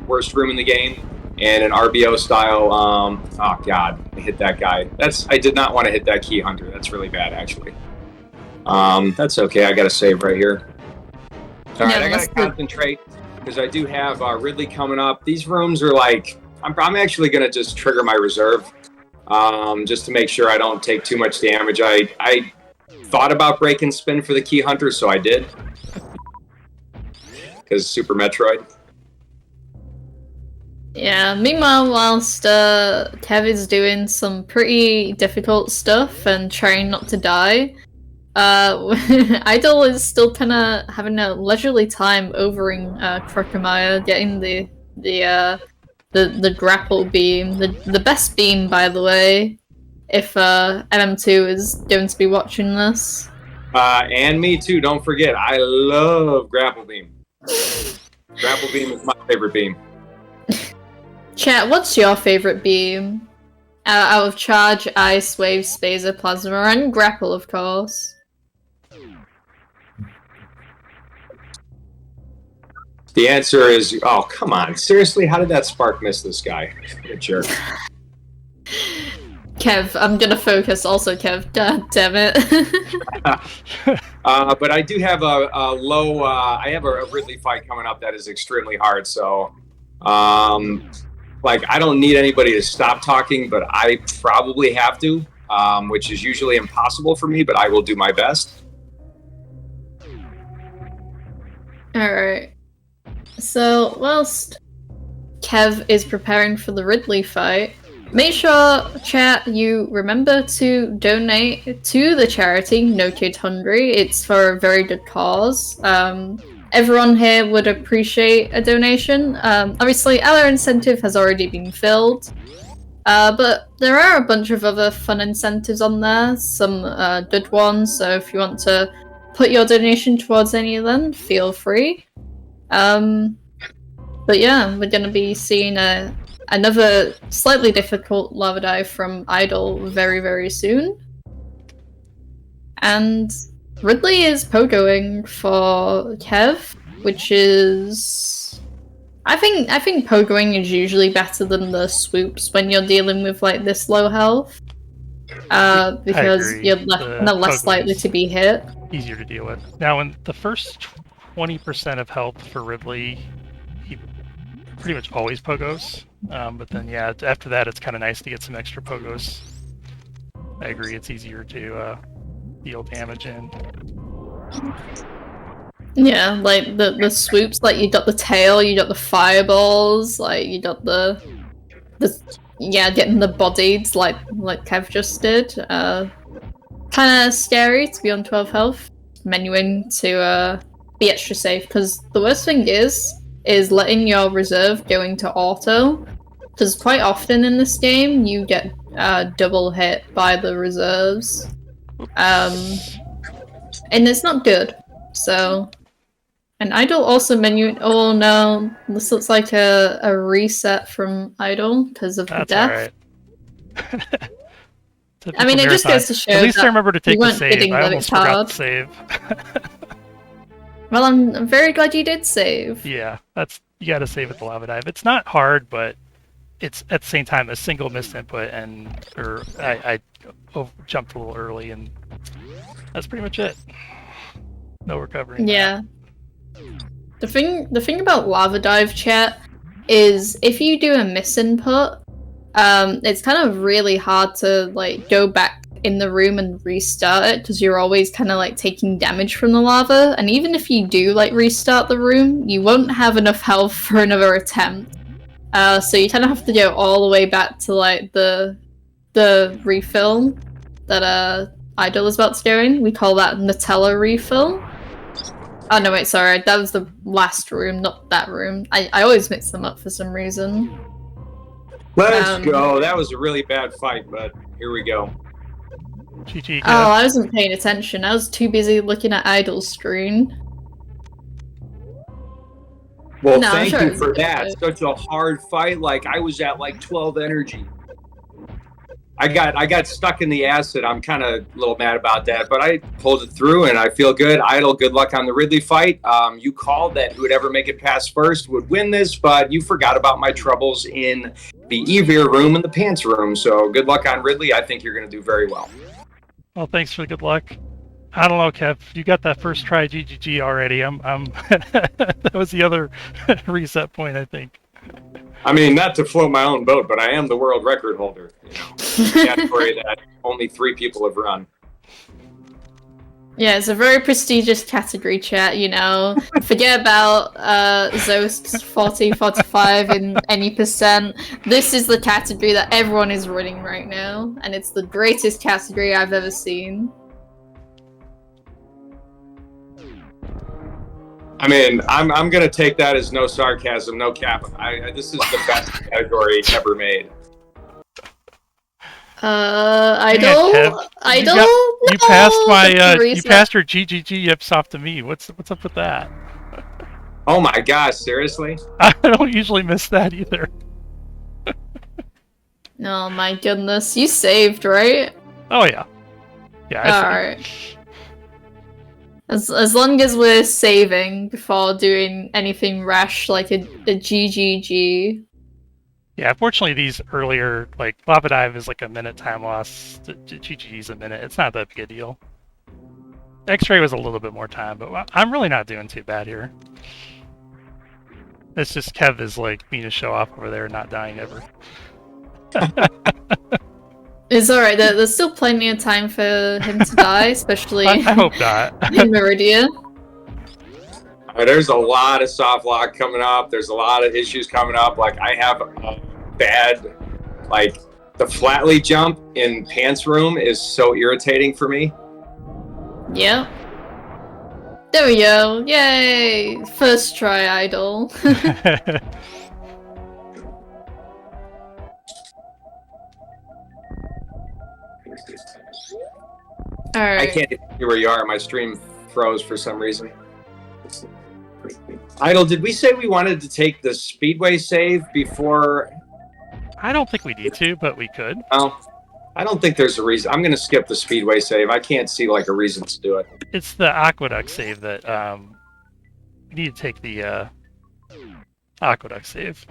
worst room in the game, and an RBO style. Oh God, I hit that guy. I did not want to hit that key hunter. That's really bad actually. That's okay. I got to save right here. All right, I got to concentrate because I do have Ridley coming up. These rooms are like I'm actually going to just trigger my reserve just to make sure I don't take too much damage. I thought about breaking spin for the key hunter, so I did. Because Super Metroid. Yeah, meanwhile, whilst Kev is doing some pretty difficult stuff and trying not to die, Idol is still kind of having a leisurely time overing Crocomire, getting the grapple beam, the best beam, by the way, if MM2 is going to be watching this. And me too, don't forget, I love grapple beam. Grapple beam is my favorite beam. Chat, what's your favorite beam? Out of Charge, Ice, Wave, Spacer, Plasma, and Grapple, of course. The answer is, oh, come on. Seriously, how did that spark miss this guy? What a jerk. Kev, I'm gonna focus also, Kev. God damn it. But I do have a low, I have a Ridley fight coming up that is extremely hard, so, like, I don't need anybody to stop talking, but I probably have to, which is usually impossible for me, but I will do my best. Alright. So, whilst Kev is preparing for the Ridley fight, make sure, chat, you remember to donate to the charity No Kid Hungry. It's for a very good cause. Everyone here would appreciate a donation. Obviously, our incentive has already been filled, But there are a bunch of other fun incentives on there, some good ones, so if you want to put your donation towards any of them, feel free. But yeah, we're going to be seeing another slightly difficult lava dive from Idol very, very soon. And Ridley is pogoing for Kev, which is... I think pogoing is usually better than the swoops when you're dealing with like this low health. Because you're less likely to be hit. Easier to deal with. Now, in the first 20% of health for Ridley, he pretty much always pogos. But then, yeah, after that, it's kind of nice to get some extra pogos. I agree, it's easier to deal damage in. Yeah, like the swoops, like you got the tail, you got the fireballs, like you got the getting the bodied like Kev just did. Kind of scary to be on 12 health, menuing to be extra safe, because the worst thing is letting your reserve go into auto, because quite often in this game you get double hit by the reserves, and it's not good. So, and Idol also menu. Oh no, this looks like a reset from Idol because of the death. Alright. I mean, it just goes to show at least that I remember to take you the weren't save. kidding I that almost it's forgot hard. to save. Well, I'm very glad you did save. Yeah, you gotta save at the lava dive. It's not hard, but it's at the same time a single missed input, or I jumped a little early, and that's pretty much it. No recovering. Yeah. The thing about lava dive, chat, is if you do a misinput, it's kind of really hard to like go back in the room and restart it, because you're always kind of like taking damage from the lava, and even if you do like restart the room, you won't have enough health for another attempt. So you kind of have to go all the way back to like the refill that Idol is about to go in. We call that Nutella refill. Oh no, wait, sorry, that was the last room, not that room. I always mix them up for some reason. Let's go. That was a really bad fight, but here we go. GG. Oh, I wasn't paying attention. I was too busy looking at Idol's screen. Well, No, thank sure you for that. Such a hard fight. Like, I was at like 12 energy. I got stuck in the acid. I'm kind of a little mad about that, but I pulled it through and I feel good. Idol, good luck on the Ridley fight. You called that whoever make it past first would win this, but you forgot about my troubles in the Evir room and the pants room. So good luck on Ridley. I think you're going to do very well. Well, thanks for the good luck. I don't know, Kev. You got that first try GGG already. I'm that was the other reset point, I think. I mean, not to float my own boat, but I am the world record holder. You know, category that only 3 people have run. Yeah, it's a very prestigious category, chat, you know. Forget about Zost's 40, 45 in any percent. This is the category that everyone is running right now, and it's the greatest category I've ever seen. I mean, I'm gonna take that as no sarcasm, no cap. This is the best category ever made. Idol. You passed my you passed your GGG yips off to me. What's up with that? Oh my gosh, seriously? I don't usually miss that either. Oh my goodness, you saved, right? Oh yeah. Yeah. Alright. As long as we're saving before doing anything rash like a GGG. Yeah, unfortunately these earlier, like, Lava Dive is like a minute time loss, GGG is a minute. It's not that big a deal. X-Ray was a little bit more time, but I'm really not doing too bad here. It's just Kev is like being a show off over there, not dying ever. It's alright, there's still plenty of time for him to die, especially I hope not. in Meridia. There's a lot of soft lock coming up. There's a lot of issues coming up. Like, I have a bad, like, the flatly jump in pants room is so irritating for me. Yep. There we go. Yay! First try, Idol. All I right. can't see where you are. My stream froze for some reason. Idle, did we say we wanted to take the Speedway save before? I don't think we need to, but we could. Oh, I don't think there's a reason. I'm going to skip the Speedway save. I can't see like a reason to do it. It's the Aqueduct save that you need to take the Aqueduct save.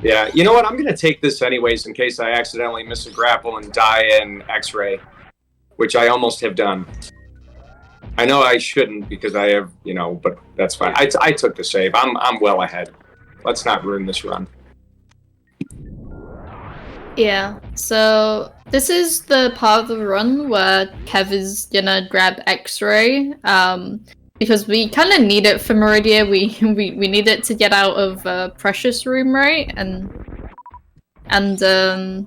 Yeah, you know what? I'm going to take this anyways in case I accidentally miss a grapple and die in X-ray, which I almost have done. I know I shouldn't because I have, but that's fine. I took the save. I'm well ahead. Let's not ruin this run. Yeah, so this is the part of the run where Kev is gonna grab X-ray, because we kind of need it for Meridia. We need it to get out of Precious Room, right? And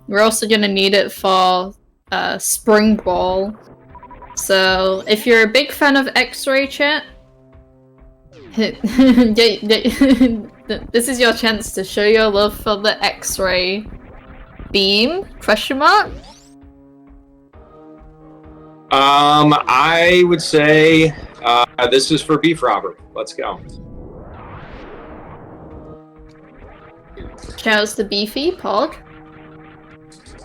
we're also gonna need it for Spring Ball. So if you're a big fan of X-ray, chat, this is your chance to show your love for the X-ray beam? Question mark? I would say this is for Beef Robber. Let's go. Shouts to Beefy, Pog.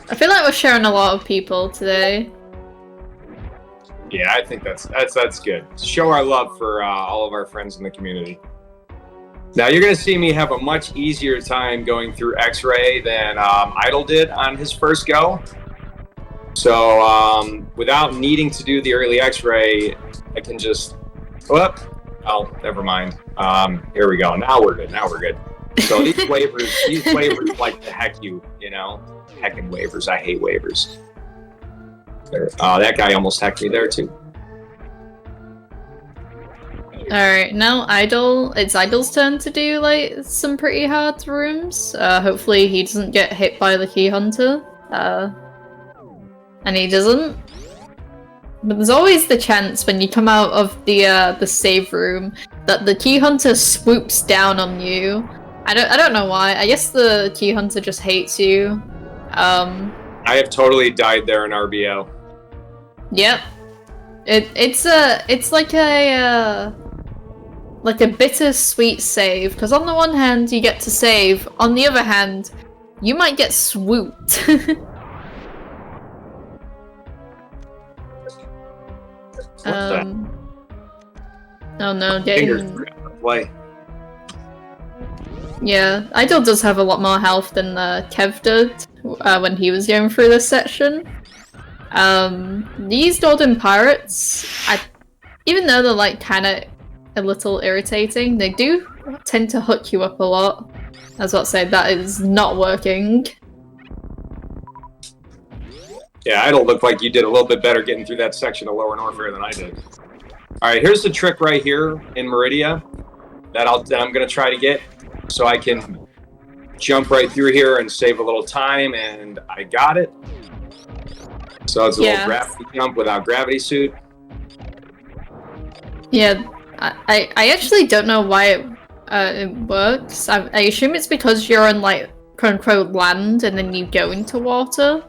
I feel like we're sharing a lot of people today. Yeah, I think that's good. Show our love for all of our friends in the community. Now you're going to see me have a much easier time going through X-Ray than Idle did on his first go. So without needing to do the early X-Ray, I can just... Oh, never mind. Here we go. Now we're good. So these waivers like to heck you, Heckin' waivers. I hate waivers. Oh, that guy almost hecked me there too. Alright, now it's Idle's turn to do like some pretty hard rooms. Hopefully he doesn't get hit by the Key Hunter. And he doesn't. But there's always the chance when you come out of the save room that the Key Hunter swoops down on you. I don't know why. I guess the Key Hunter just hates you. I have totally died there in RBO. Yep. It's like a bittersweet save, because on the one hand you get to save, on the other hand you might get swooped. Oh no, Play. Yeah, Idol does have a lot more health than Kev did when he was going through this section. These Golden Pirates, even though they're like kind of a little irritating, they do tend to hook you up a lot. I was about to say, that is not working. Yeah, Idle looked like you did a little bit better getting through that section of Lower Norfair than I did. Alright, here's the trick right here in Meridia that I'm going to try to get, so I can jump right through here and save a little time, and I got it. So it's a little gravity jump without gravity suit. Yeah, I actually don't know why it works. I assume it's because you're on like quote-unquote land and then you go into water.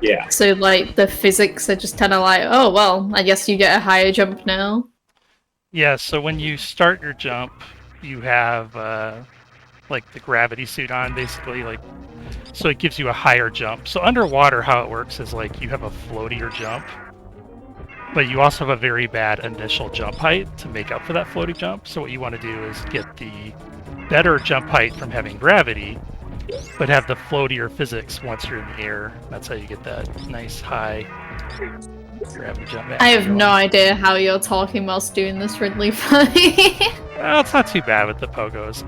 Yeah. So like the physics are just kind of like, oh well, I guess you get a higher jump now. Yeah, so when you start your jump, you have like the gravity suit on, basically, so it gives you a higher jump. So underwater, how it works is like you have a floatier jump, but you also have a very bad initial jump height to make up for that floaty jump. So what you want to do is get the better jump height from having gravity, but have the floatier physics once you're in the air. That's how you get that nice high gravity jump. I have no idea how you're talking whilst doing this, Ridley. Well, it's not too bad with the pogos.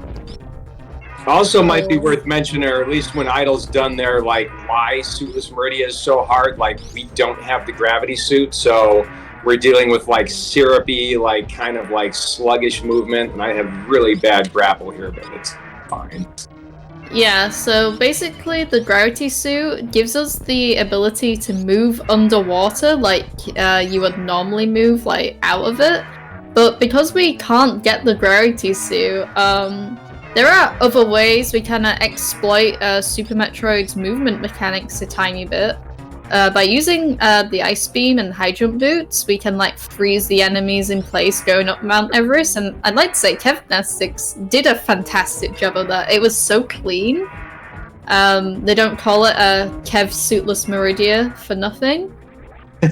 Also might be worth mentioning, or at least when Idle's done there, like why Suitless Meridia is so hard. Like we don't have the gravity suit, so we're dealing with like syrupy, like kind of like sluggish movement, and I have really bad grapple here, but it's fine. Yeah, so basically the gravity suit gives us the ability to move underwater like you would normally move like out of it. But because we can't get the gravity suit, there are other ways we kind of exploit Super Metroid's movement mechanics a tiny bit. by using the ice beam and high jump boots, we can like freeze the enemies in place going up Mount Everest. And I'd like to say Kevnestics did a fantastic job of that. It was so clean. They don't call it a Kev Suitless Meridia for nothing.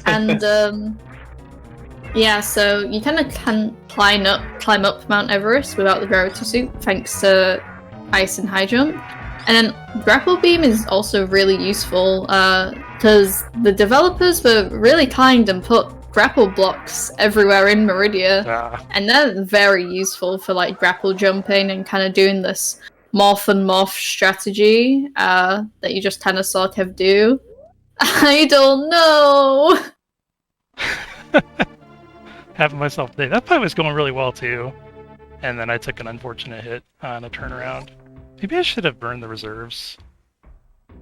And yeah, so you kind of can climb up Mount Everest without the gravity suit, thanks to ice and high jump. And then grapple beam is also really useful because the developers were really kind and put grapple blocks everywhere in Meridia, and they're very useful for like grapple jumping and kind of doing this morph and morph strategy that you just kind of saw Kev do. I don't know. Having myself day. That fight was going really well too, and then I took an unfortunate hit on a turnaround. Maybe I should have burned the reserves.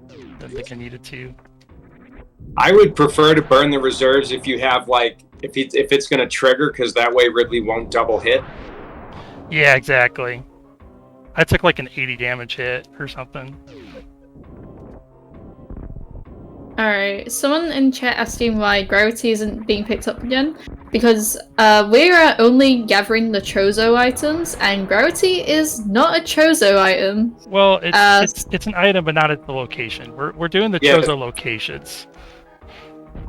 Didn't think I needed to. I would prefer to burn the reserves if you have like if it's going to trigger, because that way Ridley won't double hit. Yeah, exactly. I took like an 80 damage hit or something. Alright, someone in chat asking why gravity isn't being picked up again. Because we're only gathering the Chozo items, and gravity is not a Chozo item. Well, it's an item, but not at the location. We're doing the Chozo locations.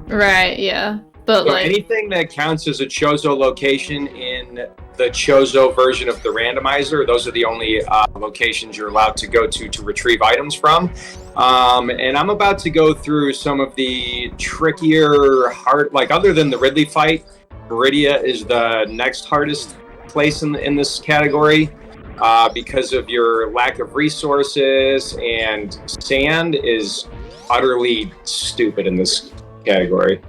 Right, yeah. But so like anything that counts as a Chozo location in the Chozo version of the randomizer, those are the only locations you're allowed to go to retrieve items from. And I'm about to go through some of the trickier, like other than the Ridley fight, Meridia is the next hardest place in this category because of your lack of resources, and sand is utterly stupid in this category.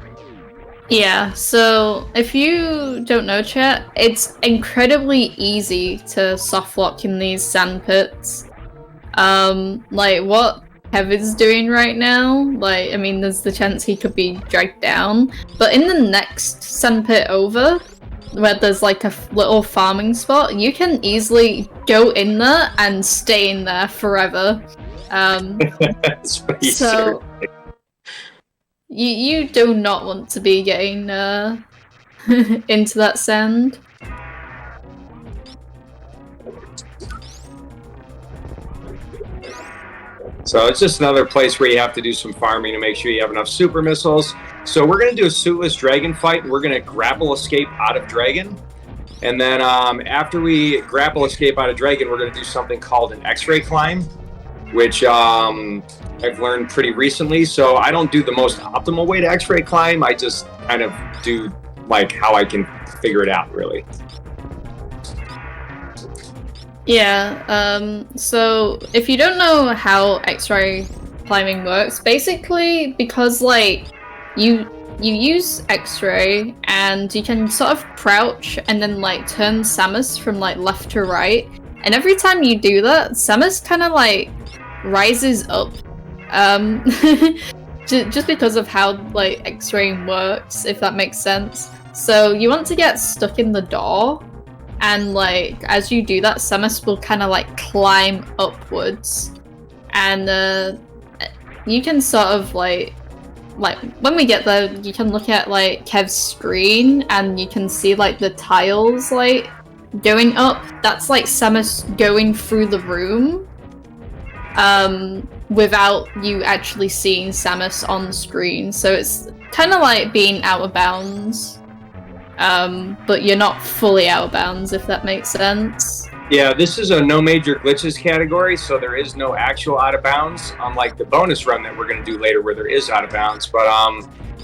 yeah, so if you don't know, chat, it's incredibly easy to softlock in these sand pits. Like what Kevin's doing right now, like, I mean, there's the chance he could be dragged down, but in the next sand pit over, where there's like a little farming spot, you can easily go in there and stay in there forever. So you do not want to be getting into that sand. So it's just another place where you have to do some farming to make sure you have enough super missiles. So we're going to do a suitless dragon fight, and we're going to grapple escape out of dragon. And then after we grapple escape out of dragon, we're going to do something called an X-ray climb, which I've learned pretty recently. So I don't do the most optimal way to X-ray climb. I just kind of do like how I can figure it out, really. Yeah, so if you don't know how X-ray climbing works, basically because like you use X-ray and you can sort of crouch and then like turn Samus from like left to right, and every time you do that, Samus kind of like rises up, just because of how like X-raying works, if that makes sense. So you want to get stuck in the door, and like as you do that, Samus will kind of like climb upwards, and you can sort of like when we get there, you can look at like Kev's screen and you can see like the tiles like going up. That's like Samus going through the room without you actually seeing Samus on the screen. So it's kind of like being out of bounds, but you're not fully out of bounds, if that makes sense. Yeah, this is a no major glitches category, so there is no actual out of bounds, unlike the bonus run that we're going to do later where there is out of bounds. But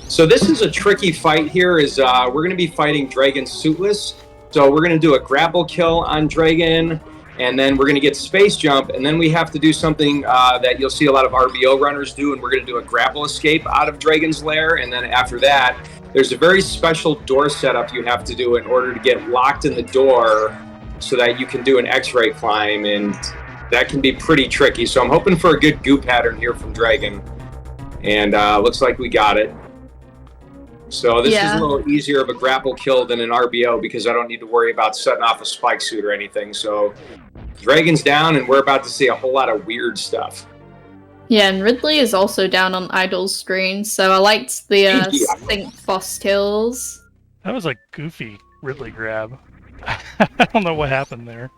so this is a tricky fight here. We're going to be fighting Draygon suitless. So we're going to do a grapple kill on Draygon, and then we're going to get space jump, and then we have to do something that you'll see a lot of RBO runners do, and we're going to do a grapple escape out of Draygon's lair. And then after that, there's a very special door setup you have to do in order to get locked in the door so that you can do an X-ray climb, and that can be pretty tricky. So I'm hoping for a good goo pattern here from Draygon, and looks like we got it. So this is a little easier of a grapple kill than an RBO because I don't need to worry about setting off a spike suit or anything. So Draygon's down, and we're about to see a whole lot of weird stuff. Yeah, and Ridley is also down on Idle's screen, so I liked the Yeah. synced boss kills. That was a goofy Ridley grab. I don't know what happened there.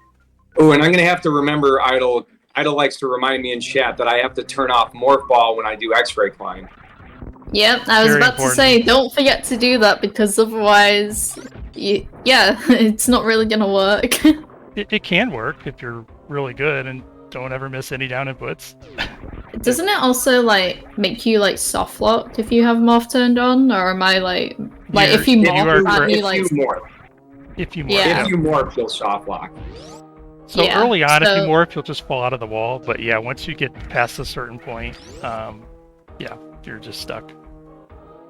Oh, and I'm going to have to remember Idle. Idle likes to remind me in chat that I have to turn off Morph Ball when I do X-Ray climb. Yep, I was Very about important. to say, don't forget to do that, because otherwise, yeah, it's not really gonna work. It can work if you're really good and don't ever miss any down inputs. Doesn't it also, like, make you, like, soft lock if you have Morph turned on? Or am I, like if you you are morph, aren't you, like... If you morph. If you morph, Yeah. If you morph, you'll soft lock. So Yeah, early on, if you so- morph, you'll just fall out of the wall. But yeah, once you get past a certain point, yeah, you're just stuck.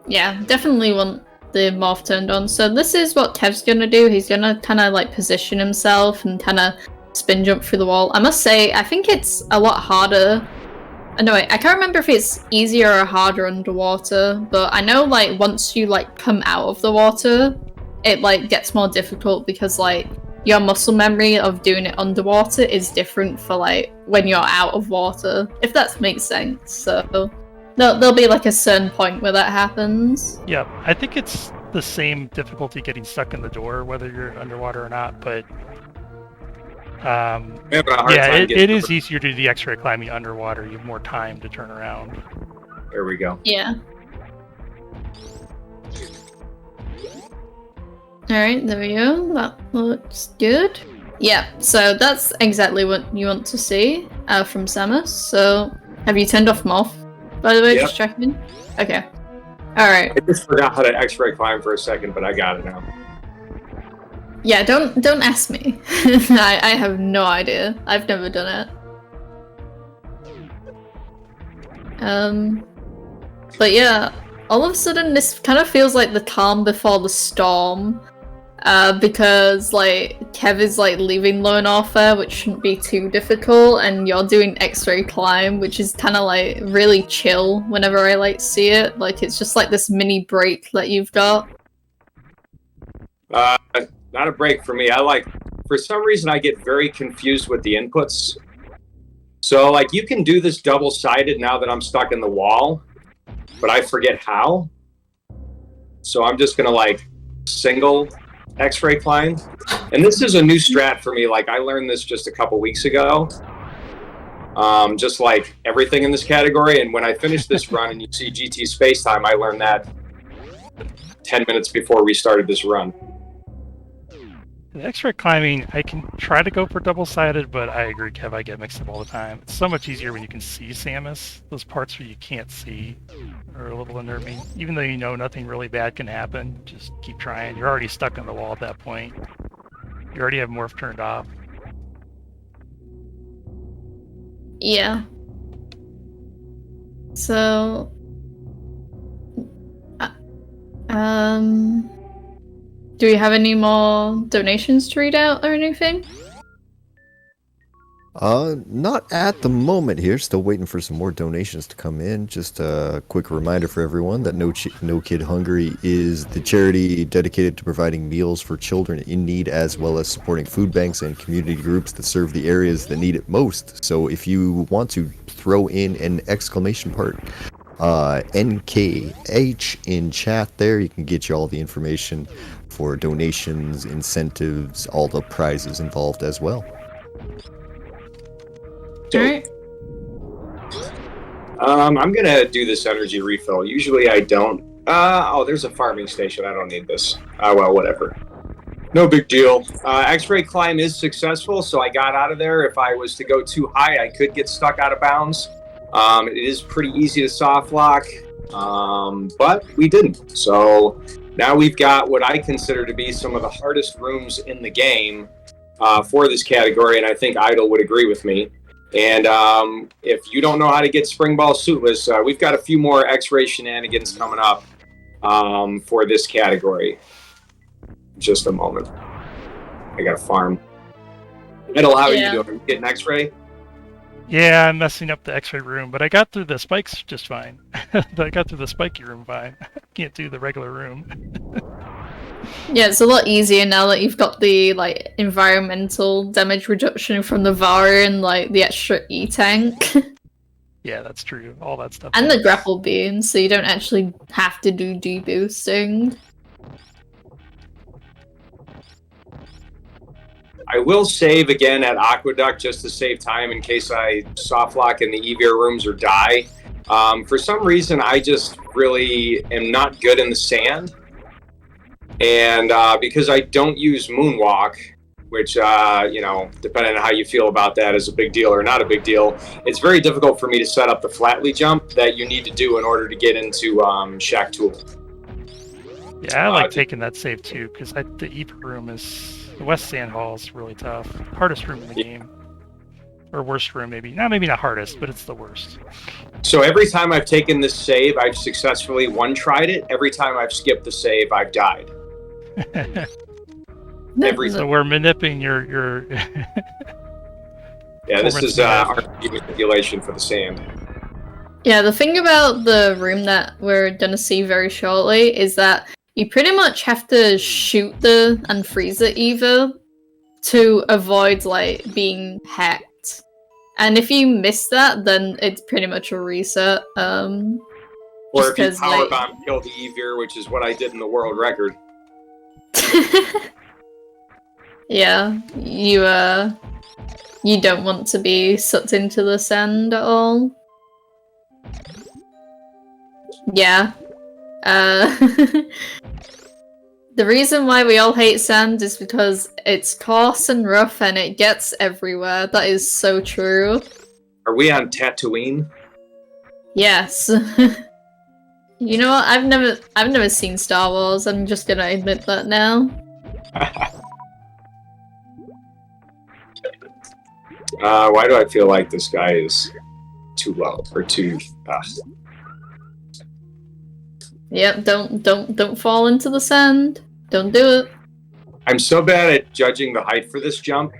Yeah, definitely want the morph turned on. So this is what Kev's gonna do. He's gonna kind of like position himself and kind of spin jump through the wall. I must say, I think it's a lot harder. No, wait, I can't remember if it's easier or harder underwater, but I know like once you like come out of the water, it like gets more difficult because like your muscle memory of doing it underwater is different for like when you're out of water, if that makes sense. So there'll be like a certain point where that happens. Yeah, I think it's the same difficulty getting stuck in the door, whether you're underwater or not. But I'm having a hard yeah, time it getting is through. easier to do the X-ray climbing underwater. You have more time to turn around. There we go. Yeah. Alright, there we go. That looks good. Yeah, so that's exactly what you want to see from Samus. So, have you turned off Morph, by the way? Yep. Just checking. Okay. Alright. I just forgot how to X-ray climb for a second, but I got it now. Yeah, don't ask me. I have no idea. I've never done it. But yeah, all of a sudden this kind of feels like the calm before the storm. Because like Kev is like leaving Lone Orpha, which shouldn't be too difficult, and you're doing X-ray climb, which is kind of like really chill whenever I like see it. Like it's just like this mini break that you've got. Not a break for me. For some reason, I get very confused with the inputs. So, like, you can do this double-sided now that I'm stuck in the wall, but I forget how. So I'm just gonna, like, single X-ray climb. And this is a new strat for me. Like, I learned this just a couple weeks ago. Just like everything in this category. And when I finish this run and you see GT Spacetime, I learned that 10 minutes before we started this run. The X-ray climbing, I can try to go for double-sided, but I agree, Kev, I get mixed up all the time. It's so much easier when you can see Samus. Those parts where you can't see are a little unnerving. Even though you know nothing really bad can happen, just keep trying. You're already stuck in the wall at that point. You already have Morph turned off. Yeah. So... do we have any more donations to read out or anything? Not at the moment here. Still waiting for some more donations to come in. Just a quick reminder for everyone that No Kid Hungry is the charity dedicated to providing meals for children in need, as well as supporting food banks and community groups that serve the areas that need it most. So if you want to throw in an exclamation part, NKH in chat there, you can get you all the information for donations, incentives, all the prizes involved as well. Alright. I'm gonna do this energy refill. Usually I don't. Oh, there's a farming station. I don't need this. Well, whatever. No big deal. X-ray climb is successful, so I got out of there. If I was to go too high, I could get stuck out of bounds. It is pretty easy to soft lock, but we didn't. So now we've got what I consider to be some of the hardest rooms in the game for this category, and I think Idle would agree with me. And if you don't know how to get Spring Ball Suitless, we've got a few more X-ray shenanigans coming up for this category. Just a moment. I got to farm. Idle, how are you doing? Getting X-ray? Yeah, I'm messing up the X-ray room, but I got through the spikes just fine. I got through the spiky room fine. Can't do the regular room. Yeah, it's a lot easier now that you've got the like environmental damage reduction from the VAR and like the extra E-tank. Yeah, that's true. All that stuff. And the grapple beam, so you don't actually have to do deboosting. I will save again at Aqueduct just to save time in case I softlock in the EVR rooms or die. For some reason, I just really am not good in the sand. And because I don't use Moonwalk, which, depending on how you feel about that is a big deal or not a big deal, it's very difficult for me to set up the flatly jump that you need to do in order to get into Shaktool. Yeah, I like taking that save too, because the EVA room the West Sand Hall is really tough. Hardest room in the game. Or worst room, maybe. Maybe not hardest, but it's the worst. So every time I've taken this save, I've successfully one-tried it. Every time I've skipped the save, I've died. So we're manipulating your Yeah, this is RPG manipulation for the sand. Yeah, the thing about the room that we're gonna see very shortly is that you pretty much have to shoot and freeze it either to avoid being hacked. And if you miss that, then it's pretty much a reset. Or if you powerbomb kill the EVR, which is what I did in the world record. Yeah, you don't want to be sucked into the sand at all. Yeah. The reason why we all hate sand is because it's coarse and rough and it gets everywhere. That is so true. Are we on Tatooine? Yes. You know what? I've never seen Star Wars. I'm just gonna admit that now. Why do I feel like this guy is too low or too? Yep. Don't fall into the sand. Don't do it. I'm so bad at judging the height for this jump.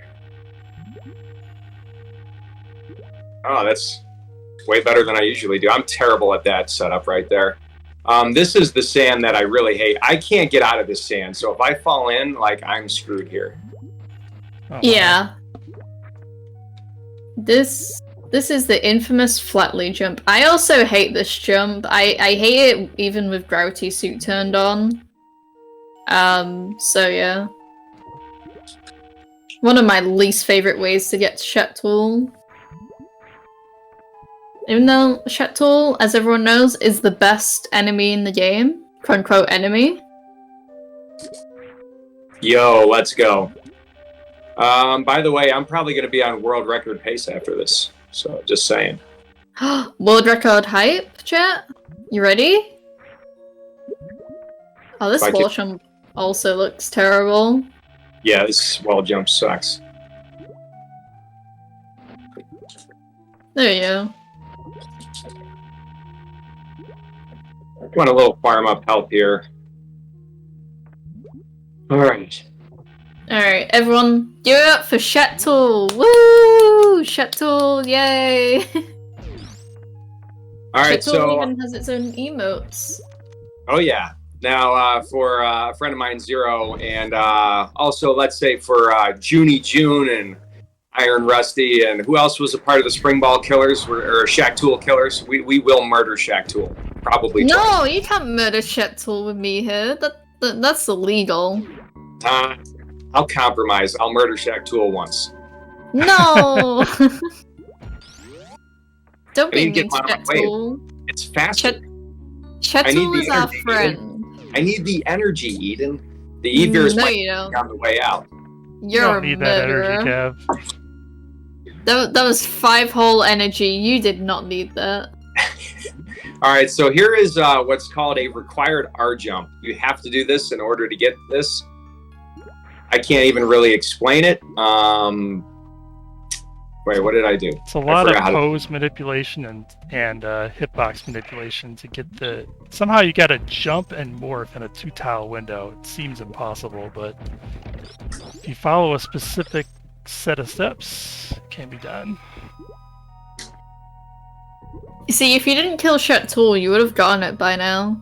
Oh, that's way better than I usually do. I'm terrible at that setup right there. This is the sand that I really hate. I can't get out of this sand, so if I fall in, I'm screwed here. Oh, yeah. This is the infamous flatly jump. I also hate this jump. I hate it even with gravity suit turned on. So yeah. One of my least favorite ways to get to Shaktool. Even though Shaktool, as everyone knows, is the best enemy in the game. Quote-unquote enemy. Yo, let's go. By the way, I'm probably going to be on world record pace after this. So, just saying. World record hype, chat? You ready? Oh, this wall jump also looks terrible. Yeah, this wall jump sucks. There you go. Want a little farm up help here. Alright. Alright, everyone, give it up for Shaktool! Woo! Shaktool, yay! Alright, Shaktool so... even has its own emotes. Oh yeah. Now, for a friend of mine, Zero, and also, let's say, for Junie June and Iron Rusty, and who else was a part of the Spring Ball Killers, or Shaktool Killers, we will murder Shaktool. Probably No, twice. you can't murder Shaktool with me here. That's illegal. I'll compromise. I'll murder Shaktool once. No! Don't be I mean need to to get him out of my way. Shaktool. It's faster. Shaktool is our energy, friend. I need the energy, Eden. The EVR is you don't. on the way out. You You're don't a need that murderer. energy, Kev. That was 5 whole energy. You did not need that. All right, so here is what's called a required R jump. You have to do this in order to get this. I can't even really explain it. Wait, what did I do? It's a lot of pose manipulation and hitbox manipulation to get the... Somehow you gotta jump and morph in a 2-tile window. It seems impossible, but if you follow a specific set of steps, it can be done. You see, if you didn't kill Shaktool, you would have gotten it by now.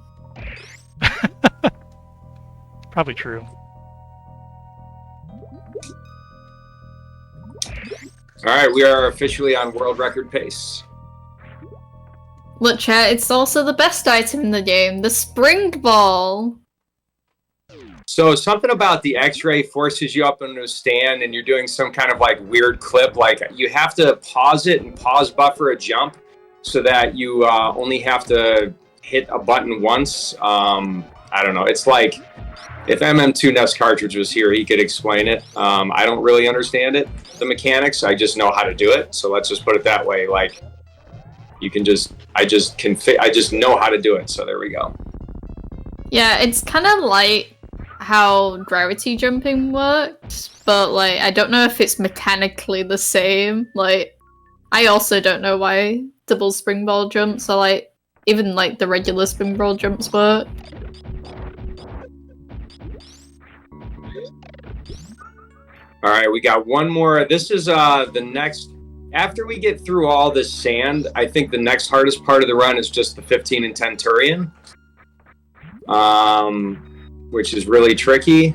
Probably true. All right, we are officially on world record pace. Look, chat, it's also the best item in the game, the spring ball. So something about the X-ray forces you up into a stand, and you're doing some kind of like weird clip. Like you have to pause it and pause buffer a jump, so that you only have to hit a button once. I don't know. It's like if MM2 Nest Cartridge was here, he could explain it. I don't really understand it, the mechanics. I just know how to do it. So let's just put it that way. Like you can I just know how to do it. So there we go. Yeah, it's kind of like how gravity jumping works, but like I don't know if it's mechanically the same. Like I also don't know why double springball jumps are like even like the regular springball jumps work. All right, we got one more. This is the next. After we get through all this sand, I think the next hardest part of the run is just the 15 and 10 Turian, which is really tricky.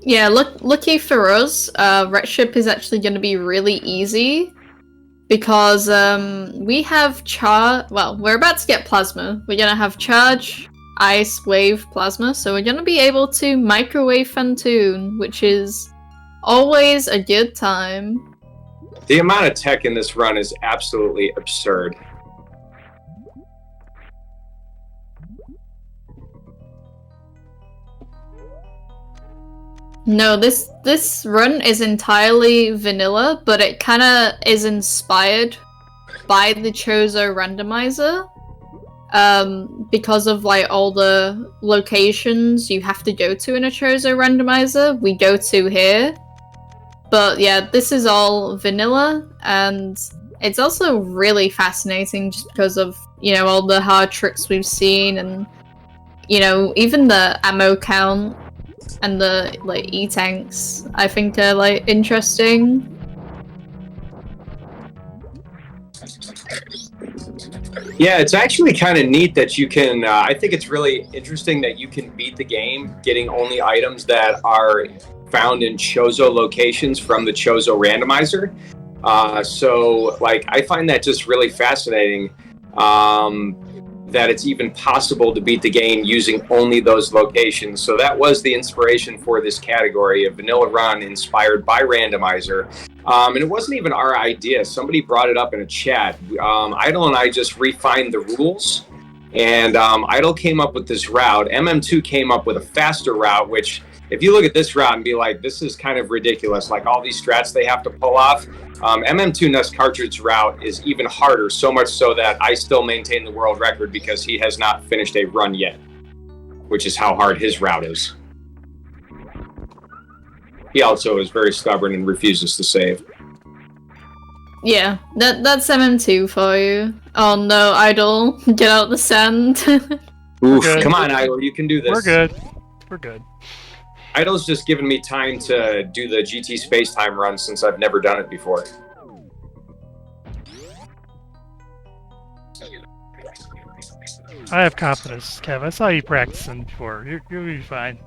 Yeah, lucky for us, Red Ship is actually going to be really easy because we have well, we're about to get plasma. We're going to have charge, ice, wave, plasma, so we're going to be able to microwave Phantoon, which is always a good time. The amount of tech in this run is absolutely absurd. No, this run is entirely vanilla, but it kind of is inspired by the Chozo randomizer. Because of like all the locations you have to go to in a Chozo randomizer, we go to here. But yeah, this is all vanilla, and it's also really fascinating just because of, you know, all the hard tricks we've seen, and, you know, even the ammo count and the like E-tanks I think are like interesting. Yeah, it's actually kind of neat that you can, I think it's really interesting that you can beat the game getting only items that are found in Chozo locations from the Chozo randomizer. So, like, I find that just really fascinating, that it's even possible to beat the game using only those locations. So that was the inspiration for this category, a vanilla run inspired by randomizer. And it wasn't even our idea. Somebody brought it up in a chat. Idle and I just refined the rules, and Idle came up with this route. MM2 came up with a faster route, which if you look at this route and be like, this is kind of ridiculous, like all these strats they have to pull off. MM2 Nest Cartridge route is even harder, so much so that I still maintain the world record because he has not finished a run yet, which is how hard his route is. He also is very stubborn and refuses to save. Yeah, that's MM2 for you. Oh no, Idle, get out the sand. Oof, come on, Idle, you can do this. We're good. We're good. Idle's just given me time to do the GT Space Time run since I've never done it before. I have confidence, Kev. I saw you practicing before. You'll be fine.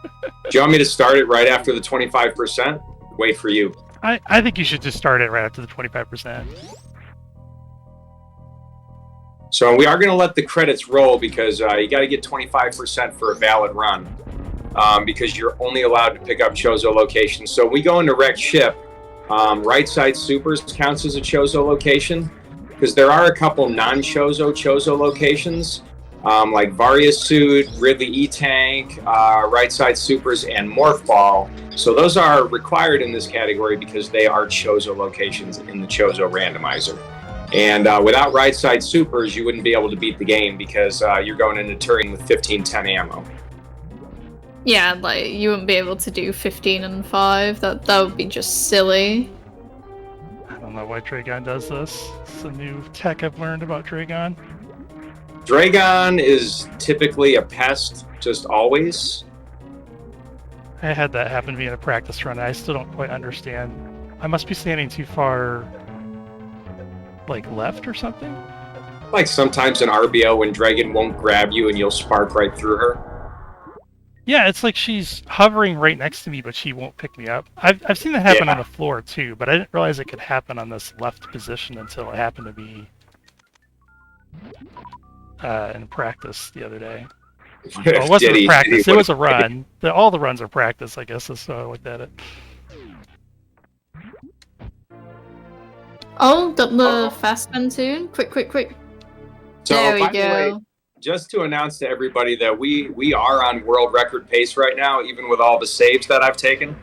Do you want me to start it right after the 25%? Wait for you. I think you should just start it right after the 25%. So we are going to let the credits roll because you got to get 25% for a valid run. Because you're only allowed to pick up Chozo locations. So we go into Wrecked Ship. Right side supers counts as a Chozo location because there are a couple non-Chozo locations like Varia Suit, Ridley E-Tank, right side supers, and Morph Ball. So those are required in this category because they are Chozo locations in the Chozo randomizer. And without right side supers, you wouldn't be able to beat the game because you're going into Turing with 15-10 ammo. Yeah, like, you wouldn't be able to do 15 and 5. That would be just silly. I don't know why Draygon does this. It's a new tech I've learned about Draygon. Draygon is typically a pest, just always. I had that happen to me in a practice run. I still don't quite understand. I must be standing too far, like, left or something? Like sometimes in RBO when Draygon won't grab you and you'll spark right through her. Yeah, it's like she's hovering right next to me, but she won't pick me up. I've seen that happen on the floor too, but I didn't realize it could happen on this left position until it happened to be in practice the other day. Well, it wasn't a practice; it was a run. All the runs are practice, I guess. Is how I looked at it. Oh, the fast pontoon! Quick, quick, quick! So, there we by the way, go. just to announce to everybody that we are on world record pace right now, even with all the saves that I've taken.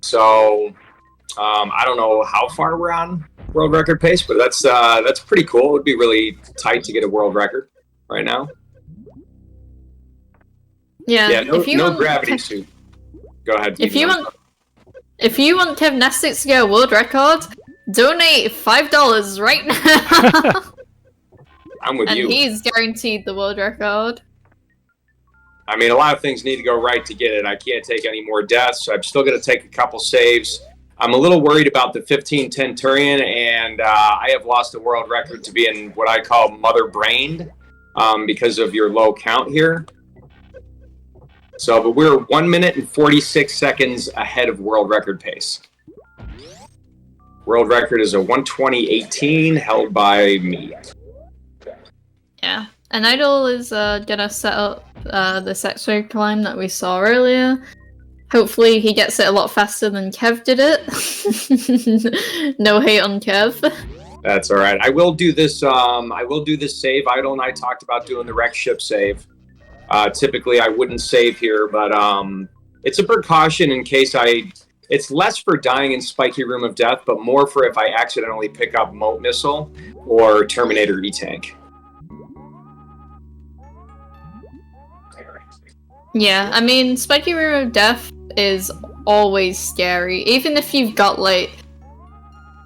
So I don't know how far we're on world record pace, but that's pretty cool. It would be really tight to get a world record right now. Yeah, no gravity suit. Go ahead. If you want Kevnastics to get a world record, donate $5 right now. I'm with you. And he's guaranteed the world record. I mean, a lot of things need to go right to get it. I can't take any more deaths. I'm still going to take a couple saves. I'm a little worried about the 15 Tenturion, and I have lost a world record to being what I call mother-brained because of your low count here. So, but we're 1 minute and 46 seconds ahead of world record pace. World record is a 1:20.18 held by me. Yeah, and Idol is gonna set up this X-ray climb that we saw earlier. Hopefully he gets it a lot faster than Kev did it. No hate on Kev. That's all right. I will do this. I will do this save. Idol and I talked about doing the wreck ship save. Typically, I wouldn't save here, but it's a precaution in case It's less for dying in Spiky Room of Death, but more for if I accidentally pick up Moat Missile or Terminator E-Tank. Yeah, I mean, Spiky Room of Death is always scary. Even if you've got, like,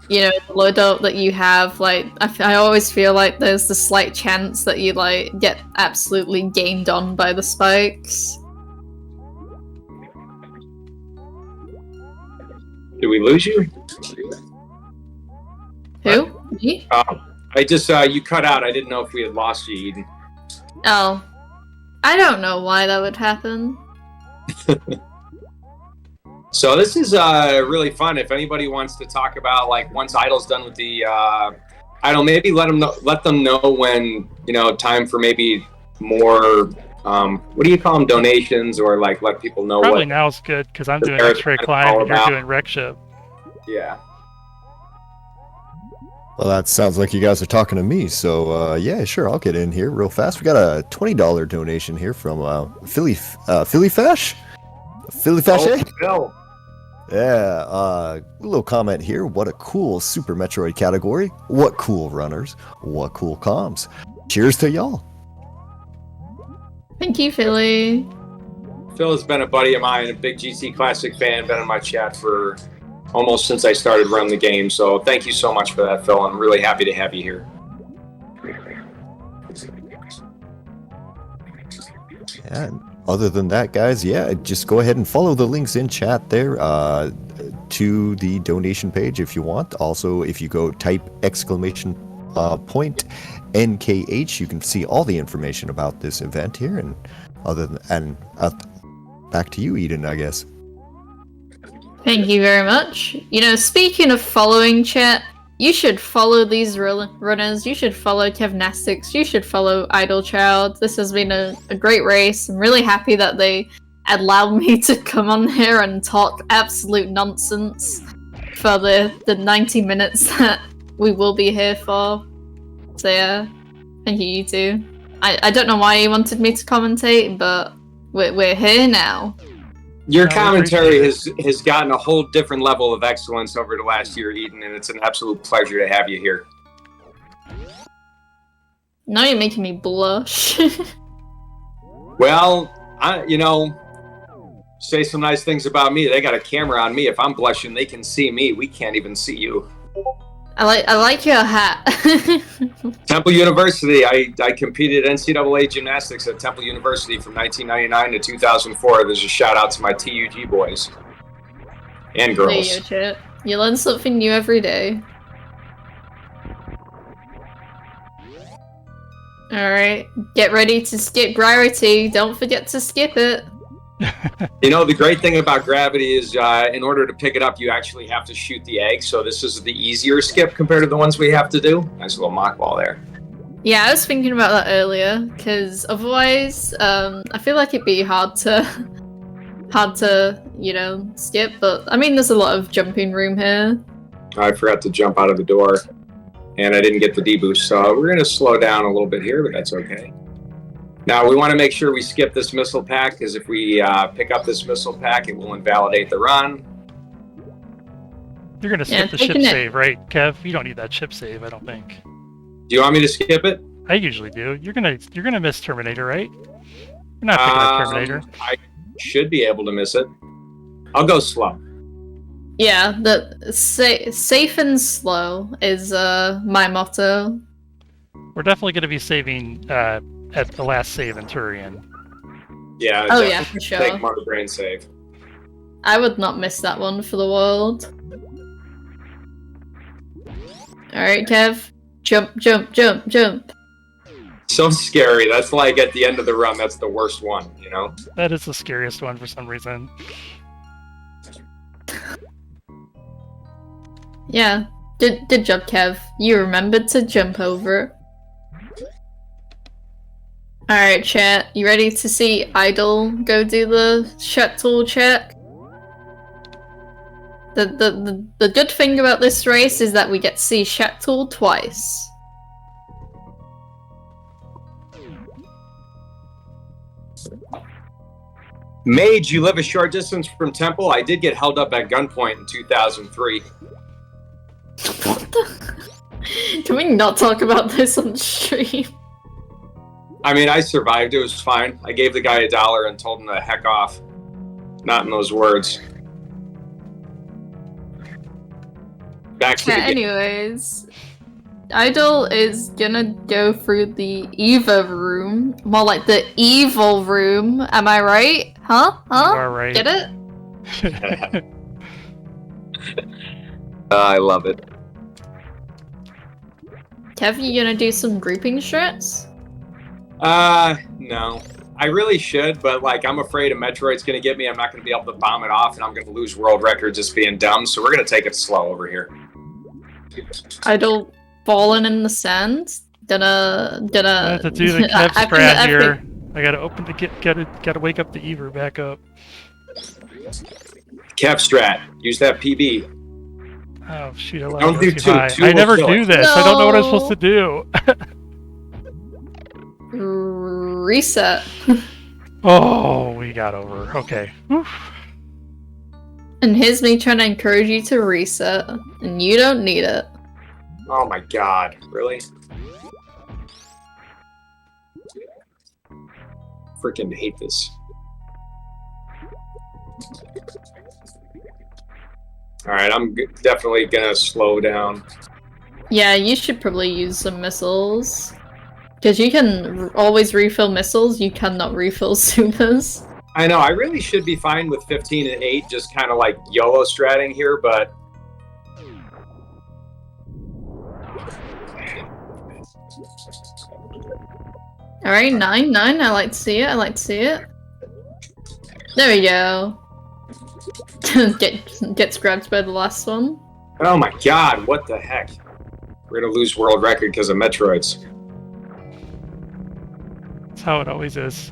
you know, the loadout that you have, like, I always feel like there's the slight chance that you, like, get absolutely gamed on by the spikes. Did we lose you? Who? Me? I just, you cut out. I didn't know if we had lost you, Eden. Oh. I don't know why that would happen. So this is really fun. If anybody wants to talk about, like, once Idol's done with the Idol, maybe let them know when, you know, time for maybe more. What do you call them? Donations, or like let people know. Probably now is good because I'm doing X-ray climb and you're doing wreck ship. Yeah. Well, that sounds like you guys are talking to me, so yeah, sure, I'll get in here real fast. We got a $20 donation here from Philly Fash? Philly Fash? Oh, Phil. Yeah, little comment here. What a cool Super Metroid category. What cool runners. What cool comms. Cheers to y'all. Thank you, Philly. Phil has been a buddy of mine, a big GT Classic fan, been in my chat for almost since I started running the game. So thank you so much for that, Phil. I'm really happy to have you here. Yeah, and other than that, guys, yeah, just go ahead and follow the links in chat there to the donation page if you want. Also, if you go type exclamation point NKH, you can see all the information about this event here. And back to you, Eden, I guess. Thank you very much. You know, speaking of following, chat, you should follow these runners. You should follow Kevnastics. You should follow Idlechild. This has been a great race. I'm really happy that they allowed me to come on here and talk absolute nonsense for the 90 minutes that we will be here for. So yeah, thank you two. I don't know why you wanted me to commentate, but we're here now. Your commentary has gotten a whole different level of excellence over the last year, Eden, and it's an absolute pleasure to have you here. Now you're making me blush. Well, you know, say some nice things about me. They got a camera on me. If I'm blushing, they can see me. We can't even see you. I like your hat. Temple University. I competed NCAA gymnastics at Temple University from 1999 to 2004. There's a shout out to my TUG boys and girls. There you go, Chip. You learn something new every day. Alright, get ready to skip priority. Don't forget to skip it. You know, the great thing about gravity is in order to pick it up, you actually have to shoot the egg. So this is the easier skip compared to the ones we have to do. Nice little mock ball there. Yeah, I was thinking about that earlier, because otherwise, I feel like it'd be hard to, you know, skip, but I mean, there's a lot of jumping room here. I forgot to jump out of the door, and I didn't get the deboost, so we're going to slow down a little bit here, but that's okay. Now, we want to make sure we skip this missile pack, because if we pick up this missile pack, it will invalidate the run. You're going to skip the ship save, right, Kev? You don't need that ship save, I don't think. Do you want me to skip it? I usually do. You're gonna miss Terminator, right? You're not picking up Terminator. I should be able to miss it. I'll go slow. Yeah, the safe and slow is my motto. We're definitely going to be saving at the last save in Turian. Yeah. Oh yeah, for sure. Take Mother Brain save. I would not miss that one for the world. Alright, Kev. Jump, jump, jump, jump. So scary. That's like at the end of the run, that's the worst one, you know? That is the scariest one for some reason. Yeah. Good job, Kev. You remembered to jump over. Alright, chat. You ready to see Idol go do the Shaktool check? The good thing about this race is that we get to see Shaktool twice. Mage, you live a short distance from Temple. I did get held up at gunpoint in 2003. What the? Can we not talk about this on stream? I mean, I survived. It was fine. I gave the guy $1 and told him to heck off. Not in those words. Back to the game. Anyways, Idol is gonna go through the Eva room. More like the evil room. Am I right? Huh? You are right. Get it? I love it. Kev, you gonna do some grouping strats? No. I really should, but like I'm afraid a Metroid's gonna get me. I'm not gonna be able to bomb it off, and I'm gonna lose world record just being dumb. So we're gonna take it slow over here. Idol falling in the sand. Gonna I have to do the Kev strat here. I gotta open the gotta wake up the Ever back up. Kev strat. Use that PB. Oh shoot! I Don't do two. Two I never will kill do it. this. I don't know what I'm supposed to do. Reset. Oh, we got over. Okay. Oof. And here's me trying to encourage you to reset, and you don't need it. Oh my god. Really? Freaking hate this. Alright, I'm definitely gonna slow down. Yeah, you should probably use some missiles. Because you can always refill missiles, you cannot refill supers. I know, I really should be fine with 15 and 8, just kind of like YOLO stratting here, but... Alright, 9, I like to see it, There we go. Gets grabbed by the last one. Oh my god, what the heck? We're gonna lose world record because of Metroids. That's how it always is.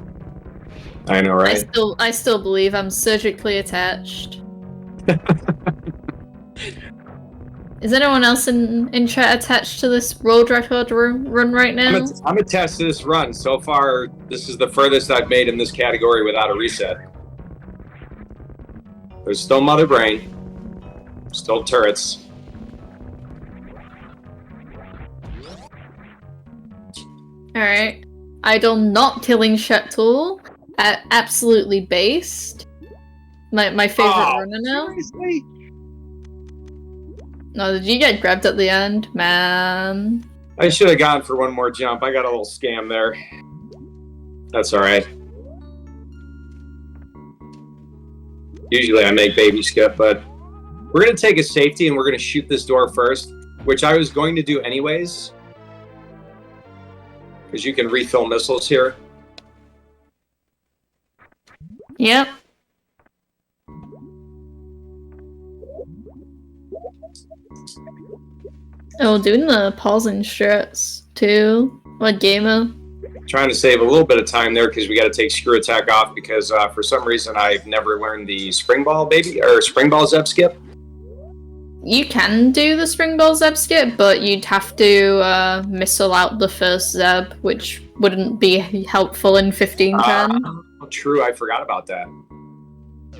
I know, right? I still believe I'm surgically attached. Is anyone else in chat attached to this world record run right now? I'm attached to this run. So far, this is the furthest I've made in this category without a reset. There's still Mother Brain. Still turrets. Alright. Idol not killing Shaktool. Absolutely based. My favorite runner now. Seriously? No, did you get grabbed at the end? Man. I should have gone for one more jump. I got a little scam there. That's alright. Usually I make baby skip, but we're going to take a safety and we're going to shoot this door first, which I was going to do anyways. Because you can refill missiles here. Yep. Oh, doing the pausing strats too. What gamer? Trying to save a little bit of time there because we got to take screw attack off because for some reason I've never learned the spring ball zeb skip. You can do the spring ball zeb skip, but you'd have to missile out the first zeb, which wouldn't be helpful in 1510. True, I forgot about that.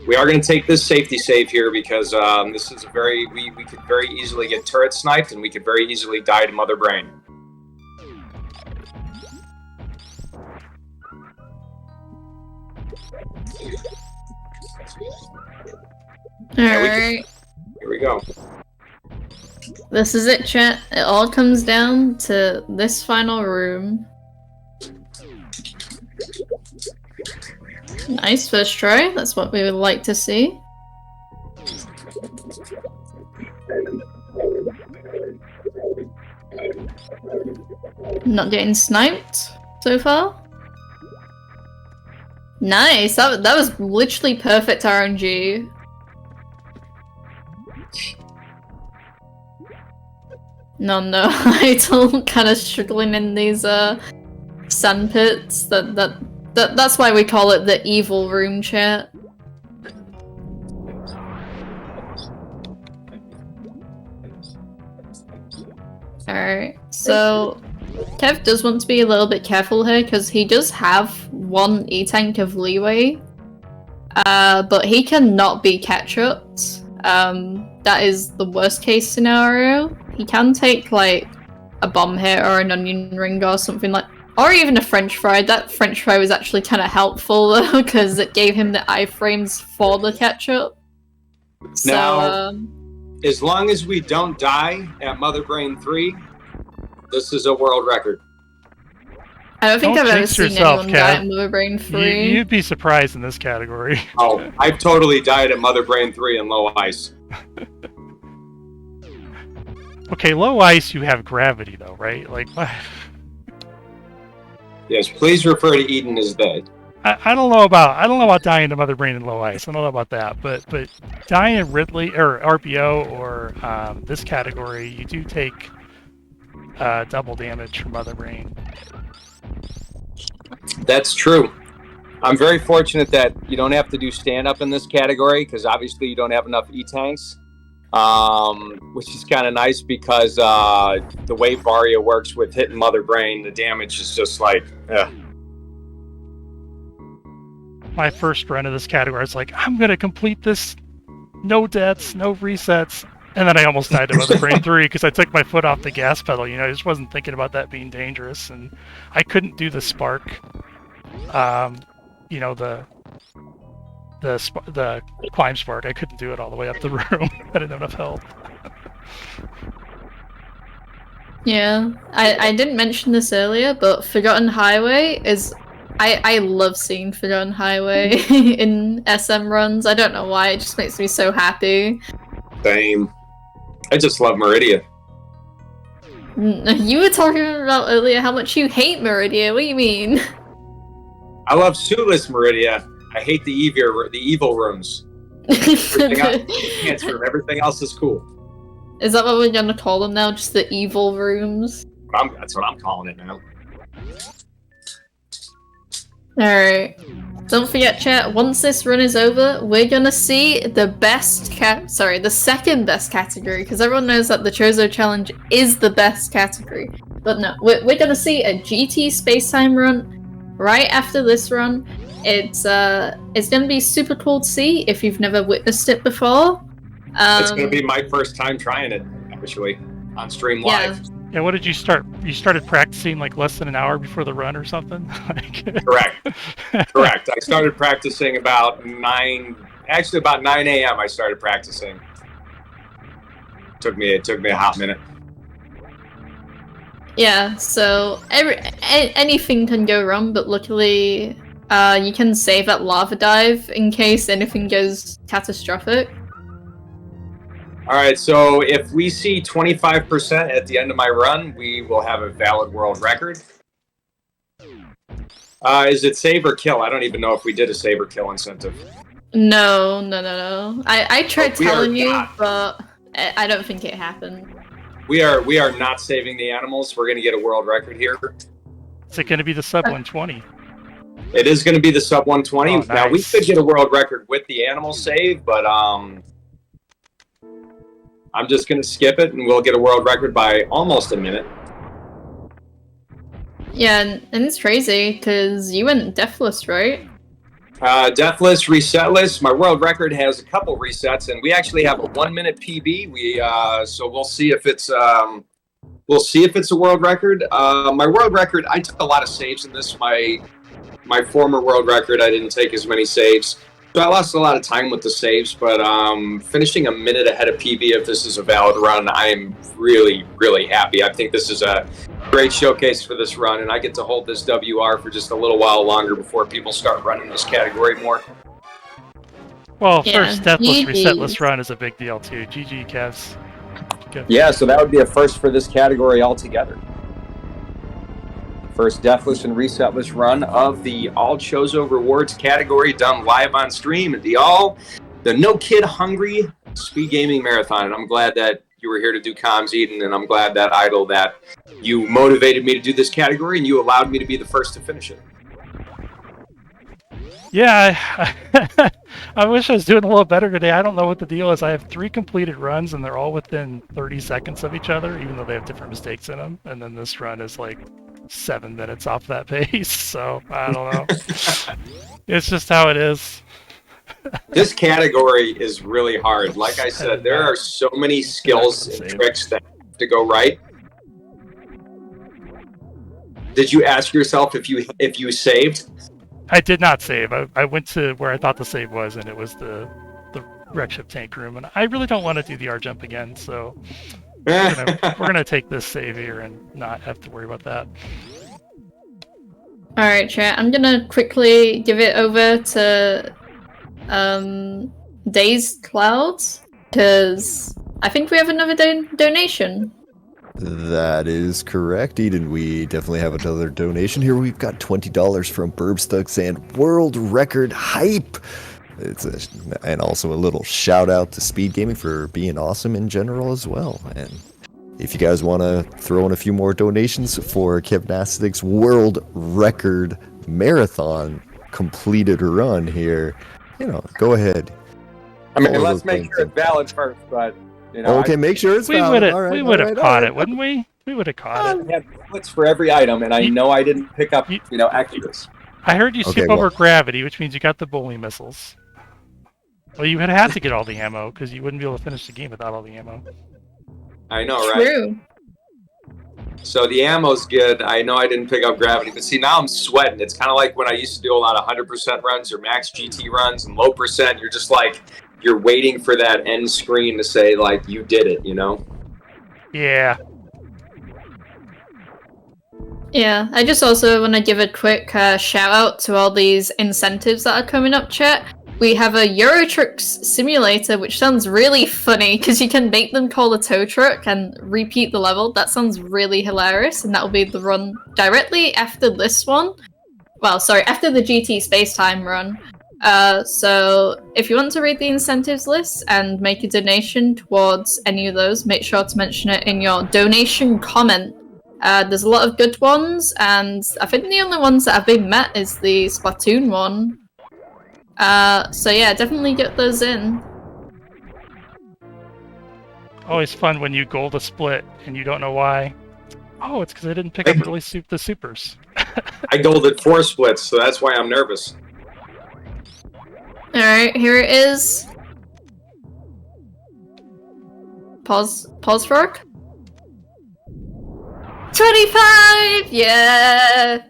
We are going to take this safety save here because this is we could very easily get turret sniped and we could very easily die to Mother Brain. Alright. Here we go. This is it, chat. It all comes down to this final room. Nice first try. That's what we would like to see. Not getting sniped so far. Nice. That was literally perfect RNG. No, I don't kind of struggling in these sand pits. That's why we call it the evil room, chat. Alright, so Kev does want to be a little bit careful here because he does have one E-tank of leeway, but he cannot be catch-upped. That is the worst case scenario. He can take like a bomb hit or an onion ring or something like, or even a French fry. That French fry was actually kind of helpful though because it gave him the iframes for the catch-up. So, now, as long as we don't die at Mother Brain 3, this is a world record. I don't think I've ever jinx seen yourself, anyone die Kev. at Mother Brain 3. You'd be surprised in this category. Oh, I've totally died at Mother Brain 3 in low ice. Okay, low ice, you have gravity though, right? Like, Yes, please refer to Eden as they. I don't know about dying to Mother Brain in low ice. I don't know about that, but dying in Ridley or RPO or this category, you do take double damage from Mother Brain. That's true. I'm very fortunate that you don't have to do stand-up in this category because obviously you don't have enough E-tanks, which is kind of nice because the way Varia works with hitting Mother Brain, the damage is just like, My first run of this category, it's like, I'm going to complete this, no deaths, no resets, and then I almost died to Mother Brain 3 because I took my foot off the gas pedal. You know, I just wasn't thinking about that being dangerous, and I couldn't do the spark. You know, the climb spark. I couldn't do it all the way up the room. I didn't have enough health. Yeah, I didn't mention this earlier, but Forgotten Highway is... I love seeing Forgotten Highway in SM runs. I don't know why, it just makes me so happy. same. I just love Meridia. You were talking about earlier how much you hate Meridia. What do you mean? I love Sueless Meridia. I hate the evil rooms. Everything else is cool. Is that what we're gonna call them now? Just the evil rooms? That's what I'm calling it now. Alright. Don't forget, chat, once this run is over, we're gonna see the the second best category, because everyone knows that the Chozo Challenge is the best category. But no, we're gonna see a GT Spacetime run right after this run. It's gonna be super cool to see if you've never witnessed it before. It's gonna be my first time trying it, actually, on stream live. Yeah, what did you start? You started practicing like less than an hour before the run or something? Correct. I started practicing about 9 a.m. I started practicing. It took me a hot minute. Yeah, so anything can go wrong, but luckily you can save that lava dive in case anything goes catastrophic. Alright, so if we see 25% at the end of my run, we will have a valid world record. Is it save or kill? I don't even know if we did a save or kill incentive. No. I tried We are telling you, not. but I don't think it happened. We are not saving the animals. We're going to get a world record here. Is it going to be the sub 120? It is going to be the sub 120. Oh, nice. Now, we could get a world record with the animal save, but I'm just going to skip it, and we'll get a world record by almost a minute. Yeah, and it's crazy, because you went deathless, right? Deathless, resetless. My world record has a couple resets, and we actually have a 1 minute PB. So we'll see if it's a world record. My world record, I took a lot of saves in this. My former world record, I didn't take as many saves, so I lost a lot of time with the saves. But finishing a minute ahead of PB, if this is a valid run, I am really, really happy. I think this is a great showcase for this run, and I get to hold this WR for just a little while longer before people start running this category more. Well, Yeah, first deathless, GGs. resetless run is a big deal too. GG, Kevs. Yeah, so that would be a first for this category altogether. First deathless and resetless run of the All Chozo Rewards category done live on stream at the No Kid Hungry Speed Gaming Marathon. And I'm glad that you were here to do comms, Eden, and I'm glad that Idle, that you motivated me to do this category and you allowed me to be the first to finish it. Yeah, I wish I was doing a little better today. I don't know what the deal is. I have 3 completed runs, and they're all within 30 seconds of each other, even though they have different mistakes in them. And then this run is like 7 minutes off that pace, so I don't know. It's just how it is. This category is really hard. Like I said, there are so many skills and tricks that have to go right. Did you ask yourself if you saved? I did not save. I went to where I thought the save was, and it was the wreck ship tank room. And I really don't want to do the R jump again, so we're gonna take this save here and not have to worry about that. Alright, chat, I'm gonna quickly give it over to Dazed Clouds, because I think we have another donation. That is correct, Eden. We definitely have another donation here. We've got $20 from Burbstucks and World Record Hype. And also a little shout out to Speed Gaming for being awesome in general as well. And if you guys want to throw in a few more donations for Kevnastic's World Record Marathon completed run here, go ahead. I mean, let's make sure it's valid first, but okay, make sure it's valid. We would have caught it, wouldn't we? We would have caught it. We had splits for every item, and I know I didn't pick up, extras. I heard you skip over gravity, which means you got the bowling missiles. Well, you had to get all the ammo, because you wouldn't be able to finish the game without all the ammo. I know, right? True. So the ammo's good. I know I didn't pick up gravity, but see, now I'm sweating. It's kind of like when I used to do a lot of 100% runs or max GT runs and low percent. You're just like, you're waiting for that end screen to say, like, you did it, Yeah. Yeah, I just also want to give a quick shout out to all these incentives that are coming up, chat. We have a Euro Trucks simulator, which sounds really funny because you can make them call a tow truck and repeat the level. That sounds really hilarious, and that will be the run directly after this one. Well, sorry, after the GT Space Time run. So if you want to read the incentives list and make a donation towards any of those, make sure to mention it in your donation comment. There's a lot of good ones, and I think the only ones that have been met is the Splatoon one. So yeah, definitely get those in. Always fun when you gold a split and you don't know why. Oh, it's because I didn't pick up really the supers. I golded 4 splits, so that's why I'm nervous. Alright, here it is. Pause frog. 25! Yeah!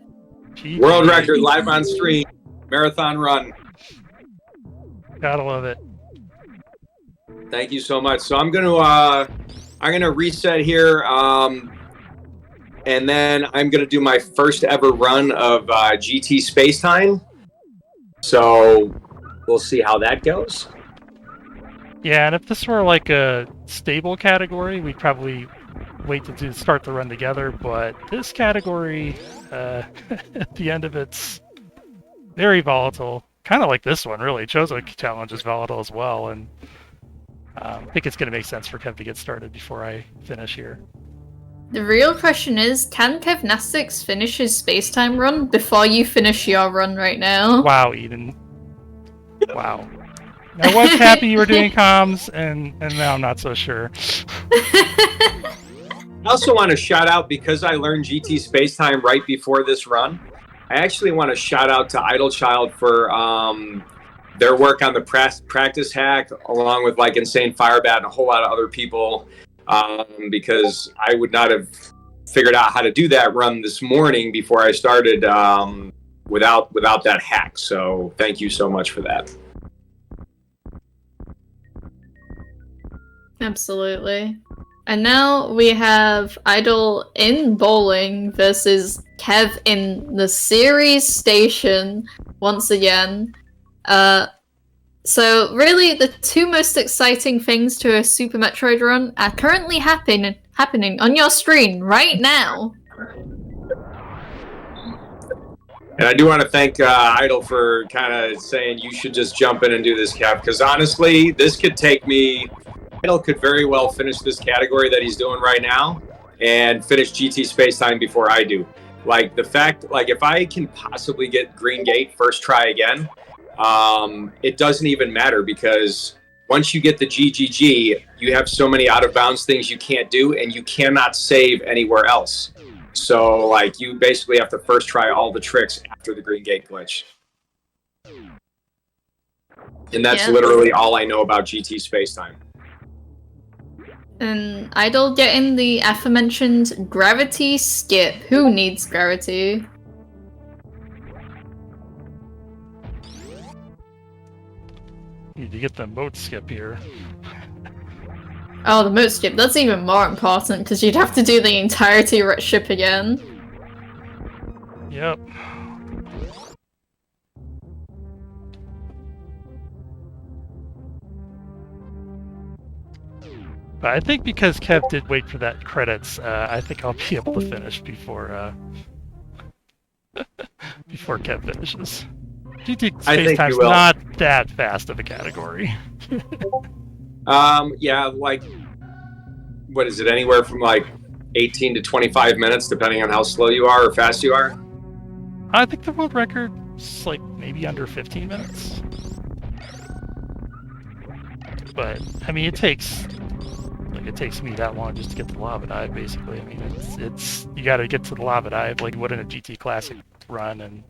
World record live on stream. Marathon run. Gotta love it. Thank you so much. So I'm gonna reset here, and then I'm gonna do my first ever run of GT Space Time. So we'll see how that goes. Yeah, and if this were like a stable category, we'd probably wait to start the run together. But this category, at the end of it's very volatile. Kind of like this one, really. Chozo challenge is volatile as well, and I think it's going to make sense for Kev to get started before I finish here. The real question is, can Kevnastics finish his space-time run before you finish your run right now? Wow, Eden. Wow. I was happy you were doing comms, and now I'm not so sure. I also want to shout out, because I learned GT Spacetime right before this run, I actually want to shout out to Idlechild for their work on the practice hack, along with like Insane Firebat and a whole lot of other people, because I would not have figured out how to do that run this morning before I started without that hack. So thank you so much for that. Absolutely. And now we have Idle in bowling versus Kev in the series station once again. So really the two most exciting things to a Super Metroid run are currently happening on your screen right now. And I do want to thank Idle for kind of saying you should just jump in and do this, Kev, because honestly, this could take me... Idle could very well finish this category that he's doing right now and finish GT Spacetime before I do. Like, the fact, like, if I can possibly get Green Gate first try again, it doesn't even matter, because once you get the GGG, you have so many out-of-bounds things you can't do, and you cannot save anywhere else. So, like, you basically have to first try all the tricks after the Green Gate glitch. And that's literally all I know about GT Spacetime. And Idle getting the aforementioned gravity skip. Who needs gravity? Need to get the moat skip here. Oh, the moat skip. That's even more important, because you'd have to do the entirety ship again. Yep. But I think because Kev did wait for that credits, I think I'll be able to finish before before Kev finishes. GT Spacetime's not that fast of a category. Yeah, like, what is it, anywhere from like 18 to 25 minutes, depending on how slow you are or fast you are? I think the world record is like maybe under 15 minutes. But, I mean, it takes me that long just to get to the lava dive, basically. I mean, it's you gotta get to the lava dive like you would in a GT Classic run, and...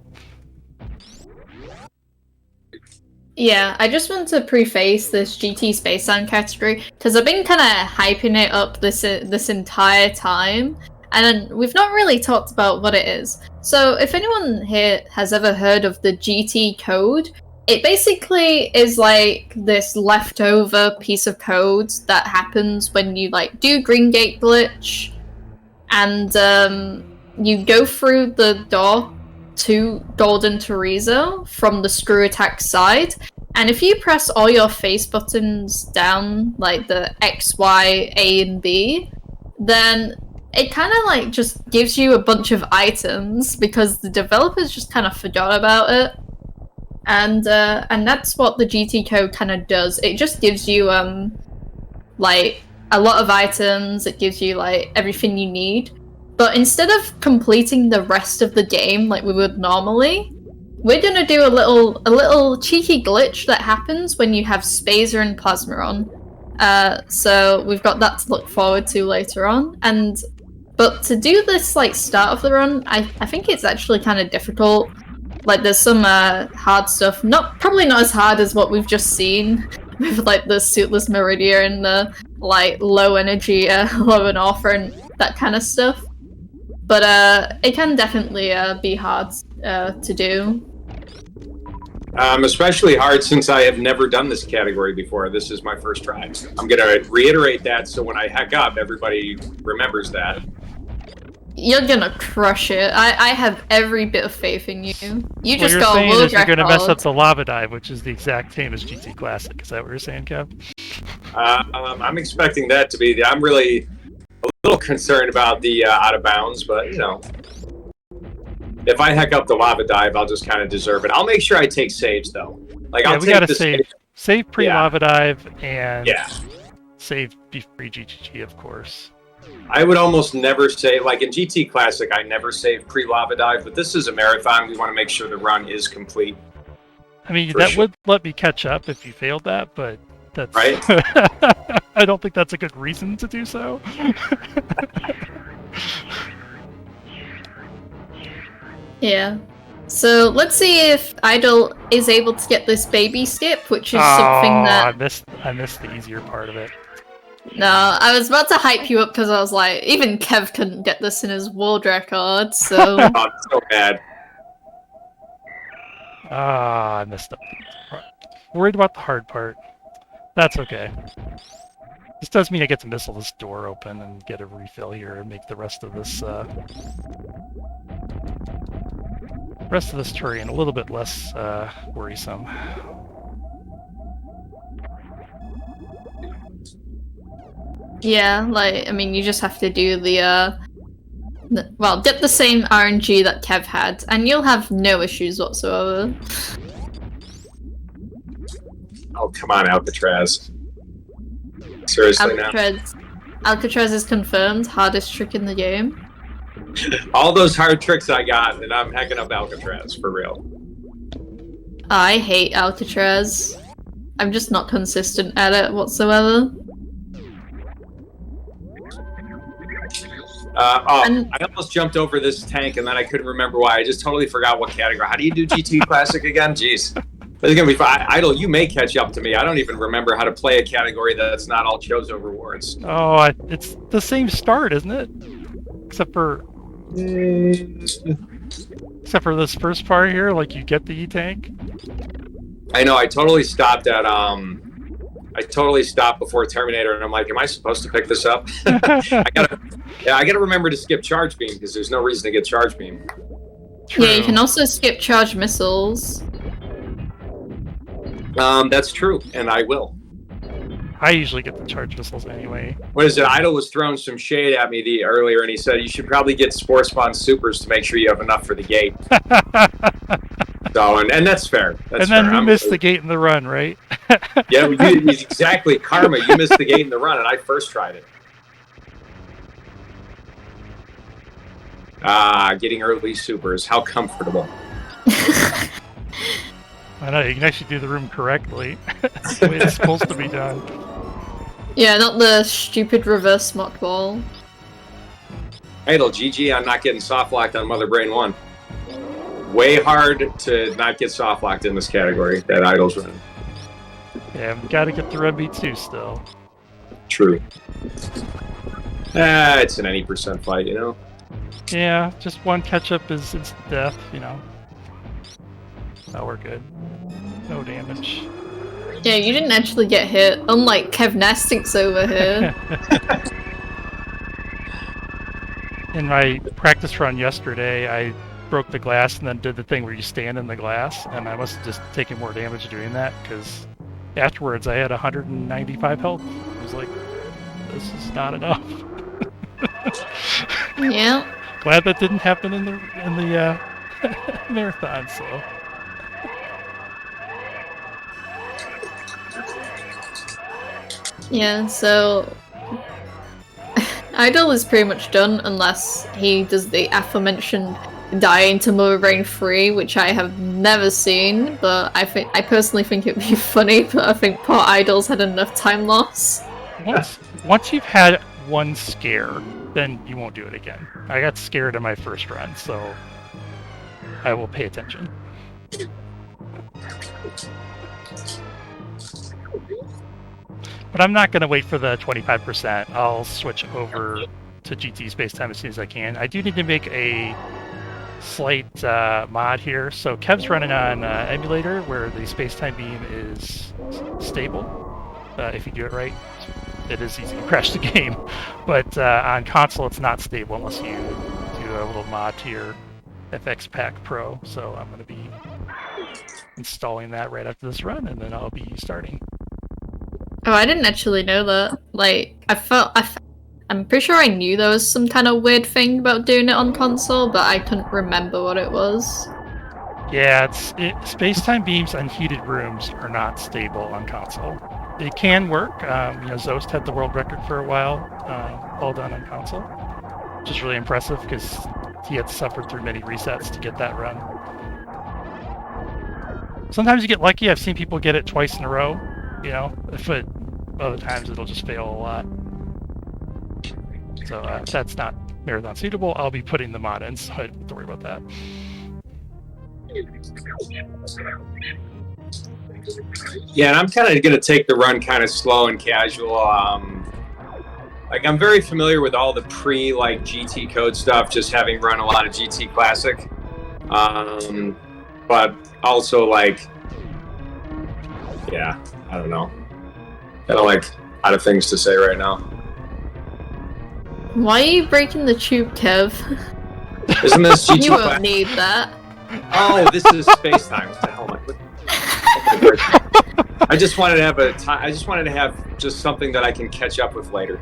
Yeah, I just want to preface this GT Spacetime category, because I've been kind of hyping it up this entire time, and we've not really talked about what it is. So if anyone here has ever heard of the GT code, it basically is like this leftover piece of code that happens when you like do Green Gate glitch, and you go through the door to Golden Chorizo from the screw attack side, and if you press all your face buttons down, like the X, Y, A, and B, then it kind of like just gives you a bunch of items, because the developers just kind of forgot about it. And that's what the GT code kind of does. It just gives you like a lot of items. It gives you like everything you need. But instead of completing the rest of the game like we would normally, we're gonna do a little cheeky glitch that happens when you have Spazer and Plasma on. So we've got that to look forward to later on. But to do this like start of the run, I think it's actually kind of difficult. Like, there's some hard stuff, probably not as hard as what we've just seen with like the suitless Meridia and the like low energy low and offer and that kind of stuff. But it can definitely be hard to do. Especially hard since I have never done this category before. This is my first try. I'm gonna reiterate that so when I heck up, everybody remembers that. You're gonna crush it. I have every bit of faith in you. You just got got a world record. You're gonna mess up the lava dive, which is the exact same as GT Classic. Is that what you're saying, Kev? I'm expecting that to be. I'm really a little concerned about the out of bounds, but you know, if I heck up the lava dive, I'll just kind of deserve it. I'll make sure I take saves though. Like Yeah, I'll we take gotta the save pre-lava dive and Yeah. save pre-GGG, of course. I would almost never say, like in GT Classic, I never save pre-lava dive, but this is a marathon. We want to make sure the run is complete. I mean, For that sure. would let me catch up if you failed that, but that's Right. I don't think that's a good reason to do so. Yeah. So let's see if Idol is able to get this baby skip, which is something that. I missed the easier part of it. No, I was about to hype you up because I was like, even Kev couldn't get this in his world record, so. Oh, it's so bad. I missed up. Worried about the hard part. That's okay. This does mean I get to missile this door open and get a refill here and make the rest of this terrain a little bit less worrisome. Yeah, like, I mean, you just have to do well, get the same RNG that Kev had, and you'll have no issues whatsoever. Oh, come on, Alcatraz. Seriously now? Alcatraz is confirmed, hardest trick in the game. All those hard tricks I got, and I'm hacking up Alcatraz, for real. I hate Alcatraz. I'm just not consistent at it whatsoever. I almost jumped over this tank and then I couldn't remember why. I just totally forgot what category. How do you do GT Classic again? Jeez. This is going to be fun. Idol, you may catch up to me. I don't even remember how to play a category that's not all Chozo rewards. Oh, it's the same start, isn't it? Except for this first part here, like you get the E-tank. I know, I totally stopped at before Terminator, and I'm like, am I supposed to pick this up? I gotta remember to skip charge beam because there's no reason to get charge beam. True. Yeah, you can also skip charge missiles. That's true, and I will. I usually get the charge missiles anyway. What is it? Idol was throwing some shade at me earlier, and he said you should probably get Spore Spawn Supers to make sure you have enough for the gate. So, and that's fair. That's and then fair. you missed the gate in the run, right? Yeah, exactly. Karma, you missed the gate in the run, and I first tried it. Getting early supers. How comfortable. I know, you can actually do the room correctly. That's the way it's supposed to be done. Yeah, not the stupid reverse smart ball. Idol, GG, I'm not getting soft locked on Mother Brain 1. Way hard to not get soft locked in this category that Idol's running. Yeah, we gotta get through MB2 still. True. It's an any percent fight, you know? Yeah, just one catch-up is instant death, you know. Oh, we're good. No damage. Yeah, you didn't actually get hit, unlike Kev Nastinks over here. In my practice run yesterday, I broke the glass and then did the thing where you stand in the glass, and I must have just taken more damage doing that, because afterwards I had 195 health. I was like, this is not enough. Yeah. Glad that didn't happen in the marathon, so... Yeah, so Idol is pretty much done unless he does the aforementioned dying to Mother Brain 3, which I have never seen, but I personally think it would be funny, but I think poor Idol's had enough time loss. Once you've had one scare, then you won't do it again. I got scared in my first run, so I will pay attention. But I'm not going to wait for the 25%. I'll switch over to GT Spacetime as soon as I can. I do need to make a slight mod here. So Kev's running on emulator where the Spacetime beam is stable. If you do it right, it is easy to crash the game. But on console, it's not stable unless you do a little mod to your FX Pack Pro. So I'm going to be installing that right after this run, and then I'll be starting. Oh, I didn't actually know that. Like, I I'm pretty sure I knew there was some kind of weird thing about doing it on console, but I couldn't remember what it was. Yeah, space-time beams on heated rooms are not stable on console. It can work. Zost had the world record for a while, all done on console, which is really impressive because he had suffered through many resets to get that run. Sometimes you get lucky. I've seen people get it twice in a row, but other times it'll just fail a lot. So if that's not marathon suitable, I'll be putting the mod in, so I don't have to worry about that. Yeah, and I'm kind of going to take the run kind of slow and casual. I'm very familiar with all the GT code stuff, just having run a lot of GT Classic. But also I don't know. Kind of out of things to say right now. Why are you breaking the tube, Kev? Isn't this GT You won't need that. Oh, this is space time. What the hell am I? I just wanted to have I just wanted to have just something that I can catch up with later.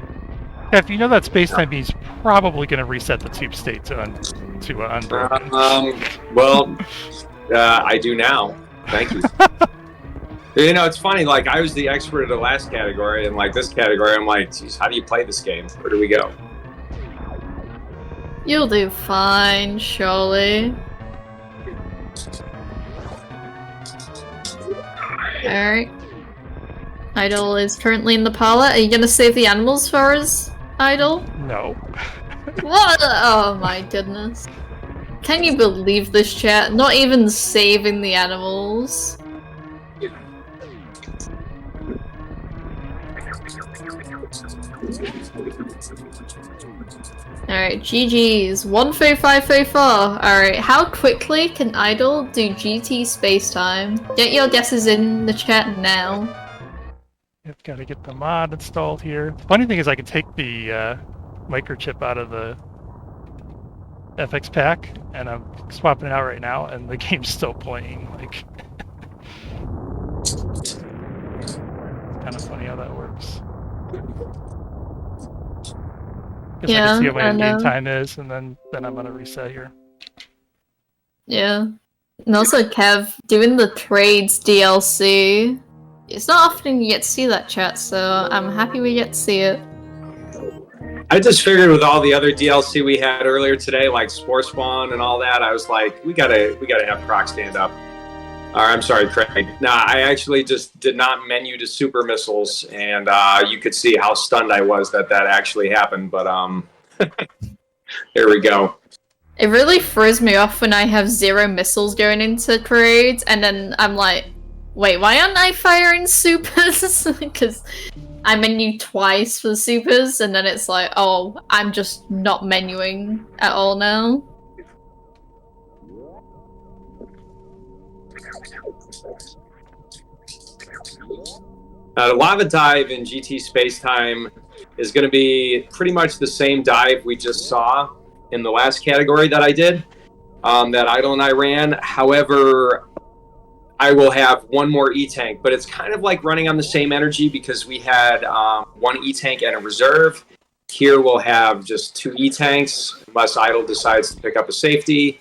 Yeah, if you know that space-time beam's probably going to reset the tube state to unbroken. I do now. Thank you. It's funny. I was the expert of the last category, and this category, I'm like, geez, how do you play this game? Where do we go? You'll do fine, surely. Alright. Idol is currently in the parlor. Are you gonna save the animals for us, Idol? No. What? Oh my goodness. Can you believe this, chat? Not even saving the animals. Alright, GG's. 13534. Alright, how quickly can Idol do GT space time? Get your guesses in the chat now. I've got to get the mod installed here. The funny thing is I can take the microchip out of the FX pack, and I'm swapping it out right now, and the game's still playing. It's kind of funny how that works. Guess I can see what my in-game time is, and then I'm gonna reset here. Yeah. And also, Kev, doing the trades DLC. It's not often you get to see that, chat, so I'm happy we get to see it. I just figured with all the other DLC we had earlier today, like Spore Spawn and all that, I was like, we gotta have Croc stand up. Or, I'm sorry, Craig. Nah, I actually just did not menu to super missiles, and you could see how stunned I was that actually happened, but there we go. It really throws me off when I have 0 missiles going into trades, and then I'm like, wait, why aren't I firing supers? Because I menu twice for the supers, and then it's like, oh, I'm just not menuing at all now. The lava dive in GT Spacetime is going to be pretty much the same dive we just saw in the last category that I did, that Idol and I ran. However, I will have one more E-Tank, but it's kind of like running on the same energy because we had one E-Tank and a reserve. Here we'll have just 2 E-Tanks unless Idol decides to pick up a safety.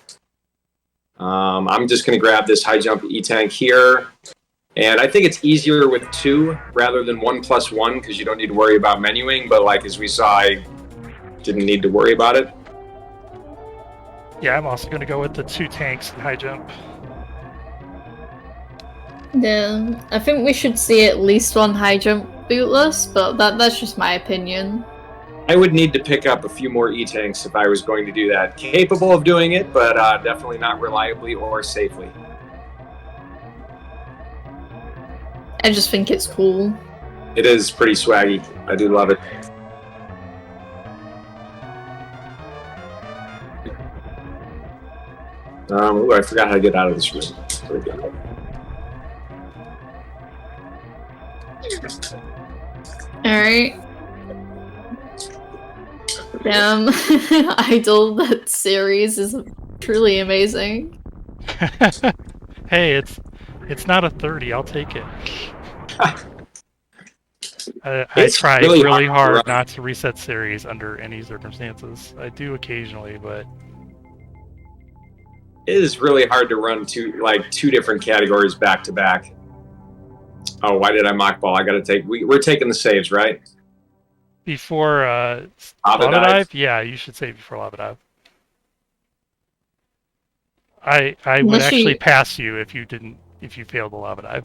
I'm just going to grab this high jump E-Tank here. And I think it's easier with 2 rather than 1+1 because you don't need to worry about menuing. But as we saw, I didn't need to worry about it. Yeah, I'm also going to go with the 2 tanks and high jump. Yeah, I think we should see at least 1 high jump bootless, but that's just my opinion. I would need to pick up a few more E-Tanks if I was going to do that. Capable of doing it, but definitely not reliably or safely. I just think it's cool. It is pretty swaggy. I do love it. Ooh, I forgot how to get out of this room. There we go. Alright. Damn, Idol, that series is truly amazing. Hey, it's not a 30, I'll take it. I It's try really really hard to hard run. not to reset series under any circumstances. I do occasionally, but It is really hard to run two different categories back to back. Oh, why did I mock ball? I got to take. We're taking the saves, right? before Lava lava dive. dive, yeah, you should save before lava dive. I would Unless actually you- pass you if you failed the lava dive.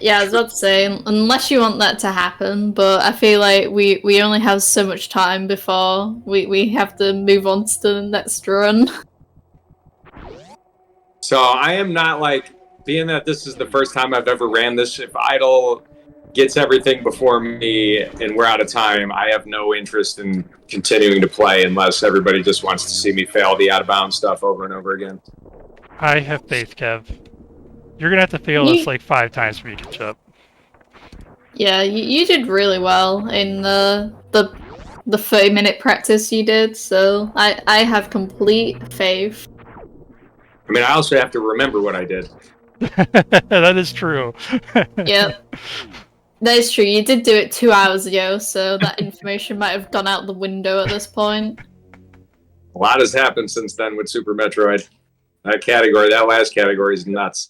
Yeah, I was about to say, unless you want that to happen, but I feel like we only have so much time before we have to move on to the next run. So I am not like, being that this is the first time I've ever ran this. If Idle gets everything before me and we're out of time, I have no interest in continuing to play unless everybody just wants to see me fail the out of bounds stuff over and over again. I have faith, Kev. You're gonna have to fail this like 5 times for you to catch up. Yeah, you did really well in the 30-minute practice you did, so I have complete faith. I mean, I also have to remember what I did. That is true. Yep. That is true, you did do it 2 hours ago, so that information might have gone out the window at this point. A lot has happened since then with Super Metroid. That last category is nuts.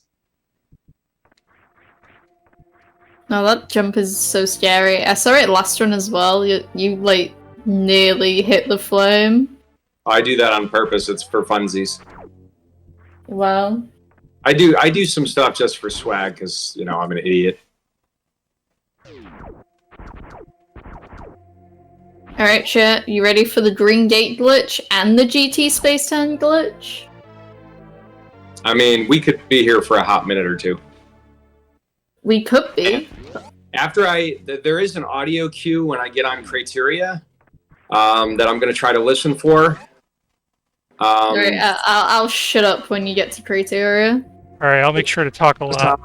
No, that jump is so scary. I saw it last run as well. You like nearly hit the flame. I do that on purpose. It's for funsies. Wow. I do some stuff just for swag because, you know, I'm an idiot. Alright, chat, you ready for the green gate glitch and the GT space time glitch? I mean, we could be here for a hot minute or two. We could be. After there is an audio cue when I get on criteria that I'm going to try to listen for. Alright, I'll shut up when you get to criteria. Alright, I'll make sure to talk a lot.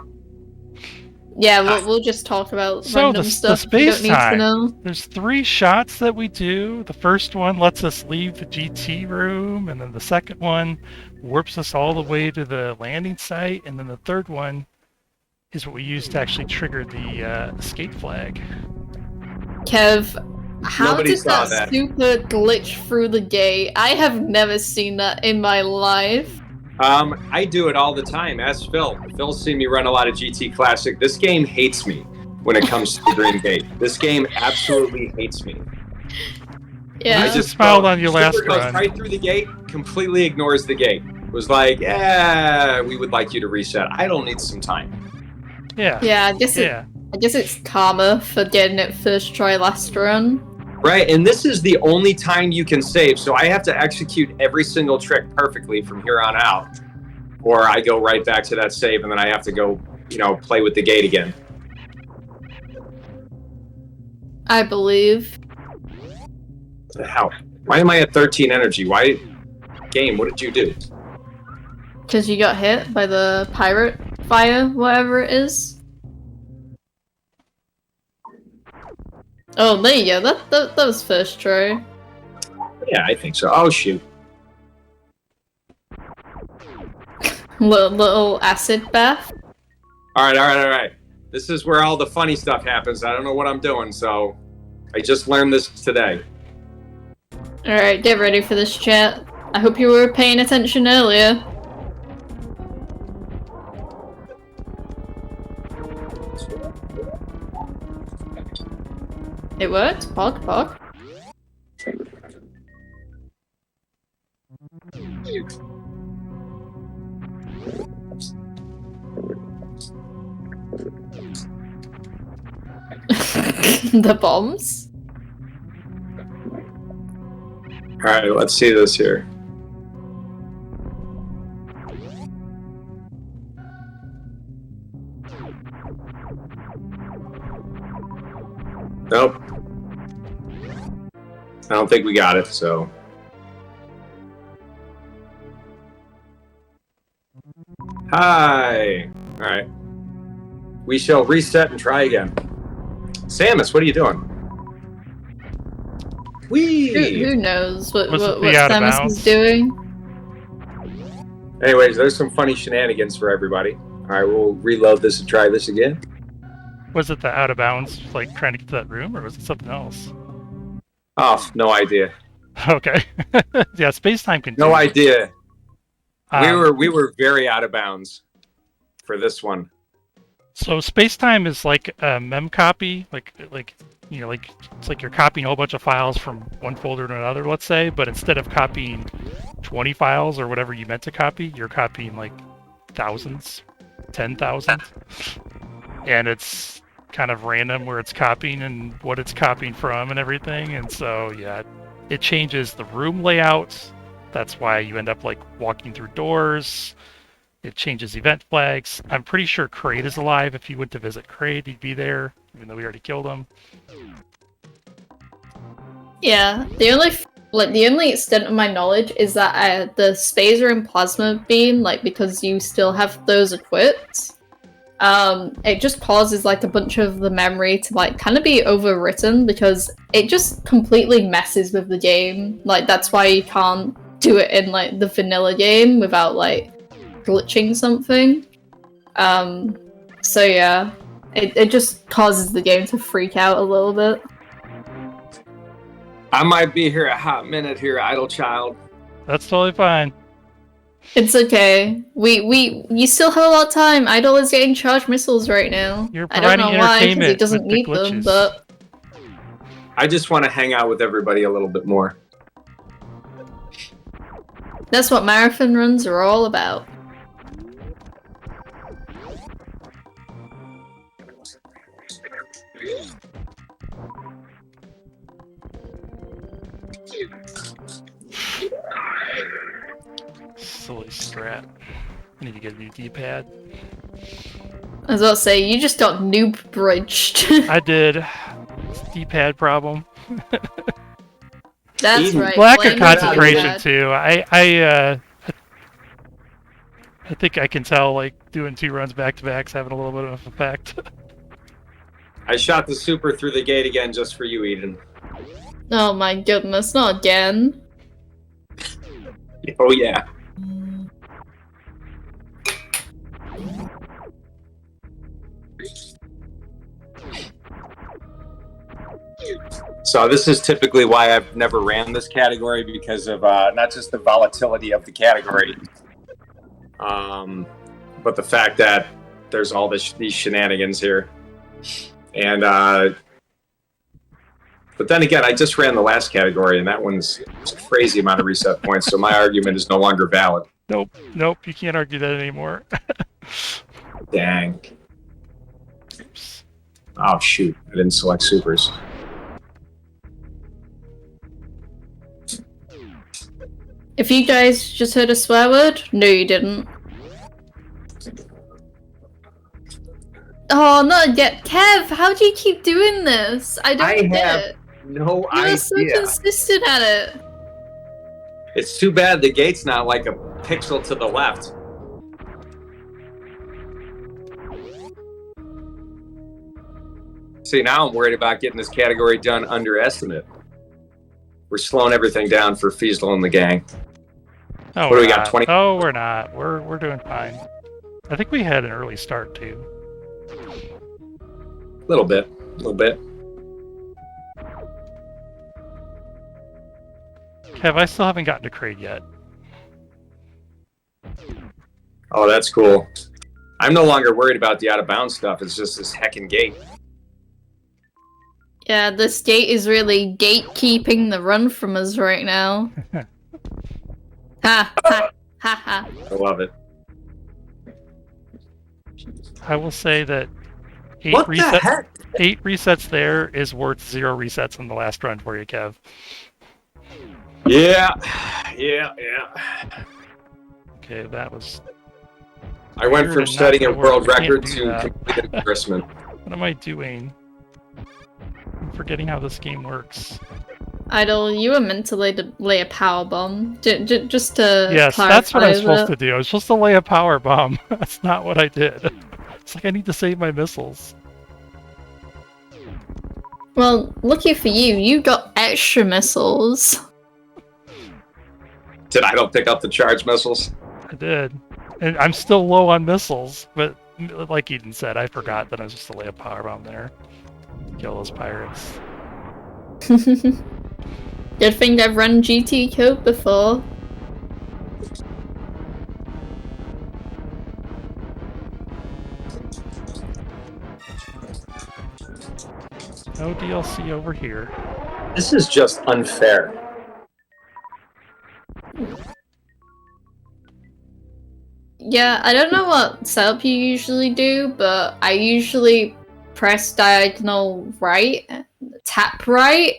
Yeah, we'll just talk about So random the stuff you space don't need to time. know. There's 3 shots that we do. The first one lets us leave the GT room, and then the second one warps us all the way to the landing site, and then the third one is what we use to actually trigger the escape flag. Kev, how Nobody did saw that that. super glitch through the gate? I have never seen that in my life. I do it all the time. Ask Phil. Phil's seen me run a lot of GT Classic. This game hates me when it comes to the green gate. This game absolutely hates me. Yeah. I just smiled on your last Super goes run. right through the gate, completely ignores the gate. Was like, yeah, we would like you to reset. I don't need some time. Yeah. Yeah, I guess it's karma for getting it first try last run. Right, and this is the only time you can save, so I have to execute every single trick perfectly from here on out. Or I go right back to that save, and then I have to go, you know, play with the gate again. I believe. What the hell? Why am I at 13 energy? Why? Game, what did you do? Because you got hit by the pirate fire, whatever it is. Oh, there you go. That was first try. Yeah, I think so. Oh, shoot. Little acid bath. All right. This is where all the funny stuff happens. I don't know what I'm doing, so I just learned this today. Alright, get ready for this, chat. I hope you were paying attention earlier. It worked? Pog. The bombs? All right, let's see this here. Nope. I don't think we got it, so. Hi. All right. We shall reset and try again. Samus, what are you doing? Whee! Who knows what Was it the out of Samus bounds? is doing? Anyways, there's some funny shenanigans for everybody. All right, we'll reload this and try this again. Was it the out of bounds, like trying to get to that room, or was it something else? Oh, no idea. Okay. Yeah, space-time continues. No idea. We were very out of bounds for this one. So space-time is like a mem copy, like it's like you're copying a whole bunch of files from one folder to another, let's say, but instead of copying 20 files or whatever you meant to copy, you're copying like thousands, 10,000, and it's kind of random where it's copying and what it's copying from and everything, and so yeah, it changes the room layout. That's why you end up like walking through doors. It changes event flags. I'm pretty sure Kraid is alive. If you went to visit Kraid, he'd be there, even though we already killed him. Yeah, the only extent of my knowledge is that the Spacer and Plasma Beam, like, because you still have those equipped, it just causes like a bunch of the memory to like kind of be overwritten because it just completely messes with the game. Like, that's why you can't do it in like the vanilla game without like glitching something. So yeah, it just causes the game to freak out a little bit. I might be here a hot minute here, idle child. That's totally fine. It's okay. You still have a lot of time. Idol is getting charged missiles right now. You're I don't providing know why, because he entertainment doesn't with the need them, glitches. but I just want to hang out with everybody a little bit more. that's what marathon runs are all about. Silly strat. I need to get a new D-pad. I was about to say, you just got noob bridged. I did. It's a D-pad problem. That's Easy. right. Lack of blame the concentration D-pad. too. I think I can tell like doing 2 runs back to back's having a little bit of effect. I shot the super through the gate again just for you, Eden. Oh my goodness, not again. Oh yeah. So this is typically why I've never ran this category, because of not just the volatility of the category, but the fact that there's all these shenanigans here. And but then again, I just ran the last category, and that one's a crazy amount of reset points, so my argument is no longer valid. Nope, you can't argue that anymore. Dang. Oh shoot, I didn't select supers. If you guys just heard a swear word, no you didn't. Oh, not again. Kev, how do you keep doing this? I don't get it. No You idea. are so consistent at it. It's too bad the gate's not like a pixel to the left. See, now I'm worried about getting this category done under estimate. We're slowing everything down for Feasel and the gang. Oh, What do we got, not. 20? Oh, we're not. We're doing fine. I think we had an early start too. A little bit. Kev, I still haven't gotten to Kraid yet. Oh, that's cool. I'm no longer worried about the out of bounds stuff. It's just this heckin' gate. Yeah, this gate is really gatekeeping the run from us right now. Ha ha ha ha. I love it. I will say that 8 What the heck? 8 resets there is worth 0 resets in the last run for you, Kev. Yeah. Okay, that was... I went from Weird, setting a not gonna world work. Can't record do to that. complete embarrassment. What am I doing? I'm forgetting how this game works. Idol, you were meant to lay a power bomb. Just to Yes, clarify that's what I was supposed that. to do. I was supposed to lay a power bomb. That's not what I did. It's like I need to save my missiles. Well, lucky for you, you got extra missiles. Did I don't pick up the charge missiles? I did. And I'm still low on missiles, but like Eden said, I forgot that I was just to lay a power bomb there. Kill those pirates. Good thing I've run GT code before. No DLC over here. This is just unfair. Yeah, I don't know what setup you usually do, but I usually press diagonal right, tap right,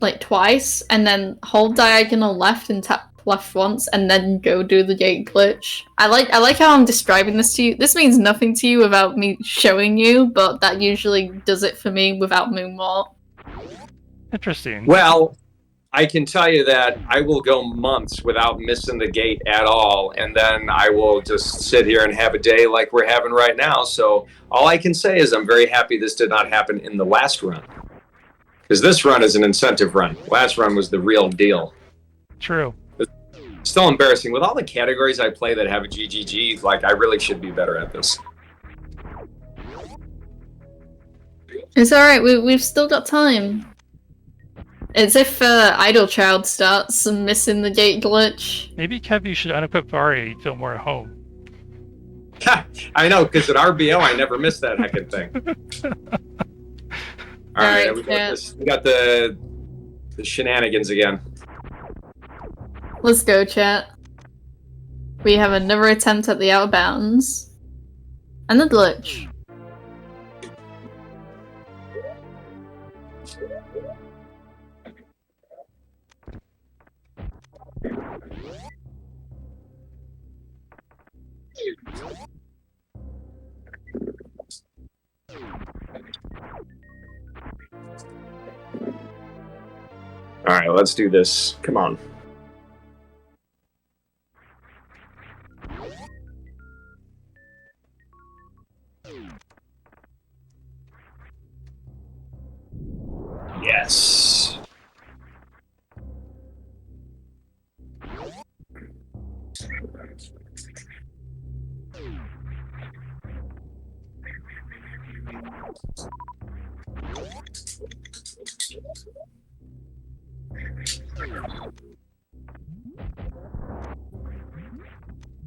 like twice, and then hold diagonal left and tap left once, and then go do the gate glitch. I like how I'm describing this to you. This means nothing to you without me showing you, but that usually does it for me without moonwalk. Interesting. Well, I can tell you that I will go months without missing the gate at all, and then I will just sit here and have a day like we're having right now. So all I can say is I'm very happy this did not happen in the last run. Because this run is an incentive run. Last run was the real deal. True. Still embarrassing. With all the categories I play that have a GGG, like, I really should be better at this. It's alright, we've still got time. It's if Idle Child starts missing the gate glitch. Maybe, Kev, you should unequip Varia, you'd feel more at home. I know, because at RBO I never miss that heckin' thing. Alright, we got the shenanigans again. Let's go, chat. We have another attempt at the out of bounds. And the glitch. Alright, let's do this. Come on. Yes.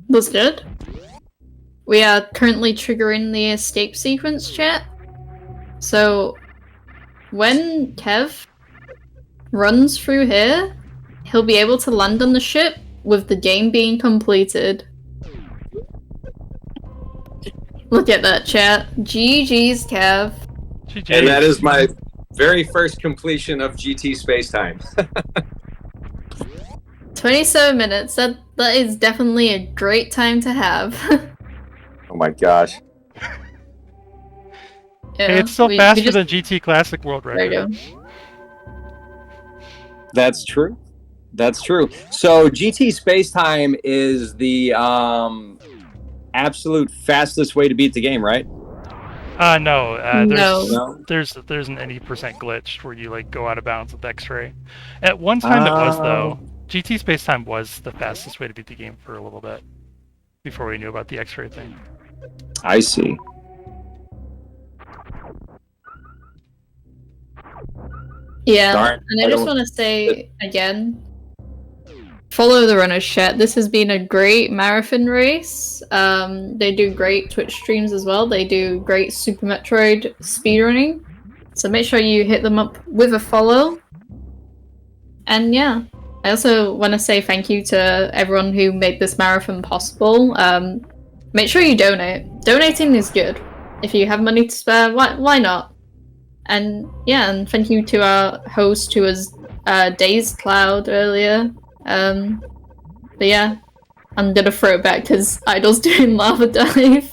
That's good. We are currently triggering the escape sequence, chat. So, when Kev runs through here, he'll be able to land on the ship with the game being completed. Look at that, chat. GG's, Kev. GG's. And that is my very first completion of GT Spacetime. 27 minutes. That is definitely a great time to have. Oh my gosh. Hey, it's still faster than GT Classic World Record. There you go. That's true. That's true. So GT Spacetime is the absolute fastest way to beat the game, right? No. No. There's an any percent glitch where you like go out of bounds with X-ray. At one time it was though. GT Spacetime was the fastest way to beat the game for a little bit before we knew about the X-ray thing. I see. Yeah, Darn, and I just want to say again, follow the runners chat. This has been a great marathon race. They do great Twitch streams as well. They do great Super Metroid speedrunning. So make sure you hit them up with a follow. And yeah, I also want to say thank you to everyone who made this marathon possible. Make sure you donate. Donating is good. If you have money to spare, why not? And yeah, and thank you to our host who was Dazed Cloud earlier. But yeah, I'm gonna throw it back because Idol's doing lava dive.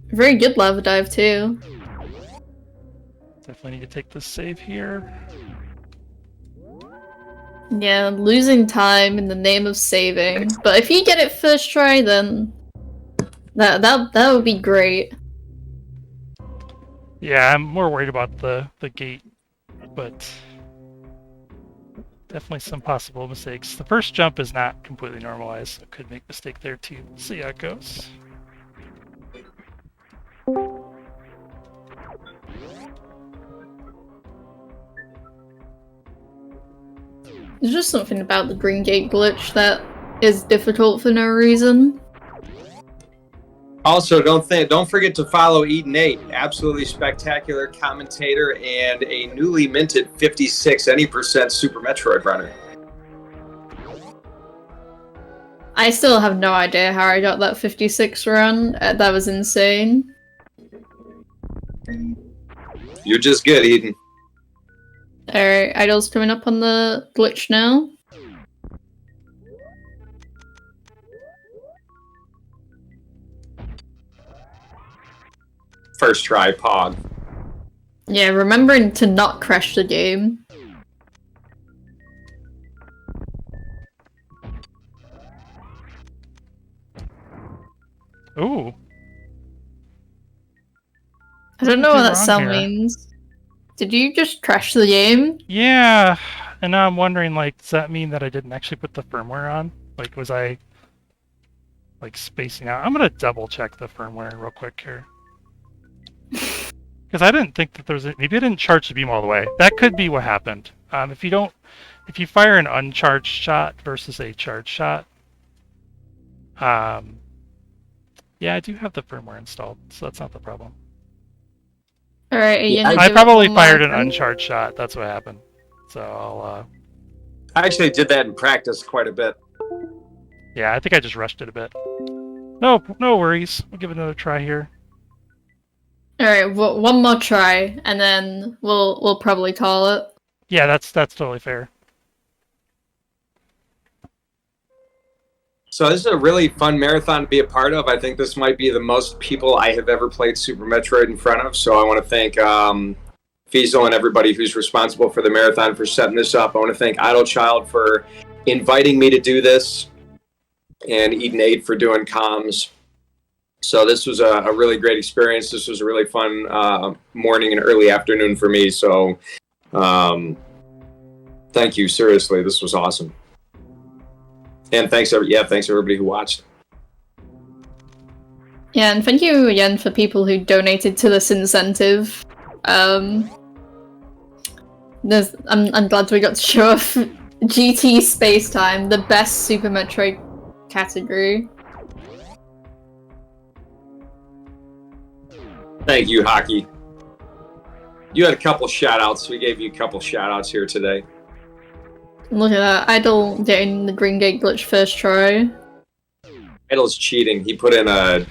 Very good lava dive too. Definitely need to take this save here. Yeah, losing time in the name of saving. But if you get it first try, then that would be great. Yeah, I'm more worried about the gate, but Definitely some possible mistakes. The first jump is not completely normalized, so could make mistake there too. See how it goes. There's just something about the green gate glitch that is difficult for no reason. Also, don't forget to follow Eden8, absolutely spectacular commentator and a newly minted 56 any percent Super Metroid runner. I still have no idea how I got that 56 run. That was insane. You're just good, Eden. Alright, Idol's coming up on the glitch now. First try, Pog. Yeah, remembering to not crash the game. Ooh. I don't know what that Wrong sound here. means. Did you just crash the game? Yeah, and now I'm wondering, like, does that mean that I didn't actually put the firmware on? Like, was I, like, spacing out? I'm gonna double check the firmware real quick here. Because I didn't think that there was maybe I didn't charge the beam all the way. That could be what happened. If you fire an uncharged shot versus a charged shot, yeah, I do have the firmware installed, so that's not the problem. Alright, I probably fired an uncharged shot. That's what happened. So I'll. I actually did that in practice quite a bit. Yeah, I think I just rushed it a bit. No worries. We'll give it another try here. Alright, one more try, and then we'll probably call it. Yeah, that's totally fair. So this is a really fun marathon to be a part of. I think this might be the most people I have ever played Super Metroid in front of. So I want to thank Fiesel and everybody who's responsible for the marathon for setting this up. I want to thank Idlechild for inviting me to do this, and Eden8 for doing comms. So this was a really great experience. This was a really fun morning and early afternoon for me. So thank you. Seriously, this was awesome. And thanks everybody who watched. Yeah, and thank you again for people who donated to this incentive. I'm glad we got to show off GT Space Time, the best Super Metroid category. Thank you, Hockey. You had a couple shout-outs. We gave you a couple shout-outs here today. Look at that, Idol getting the green gate glitch first try. Idle's cheating. He put in a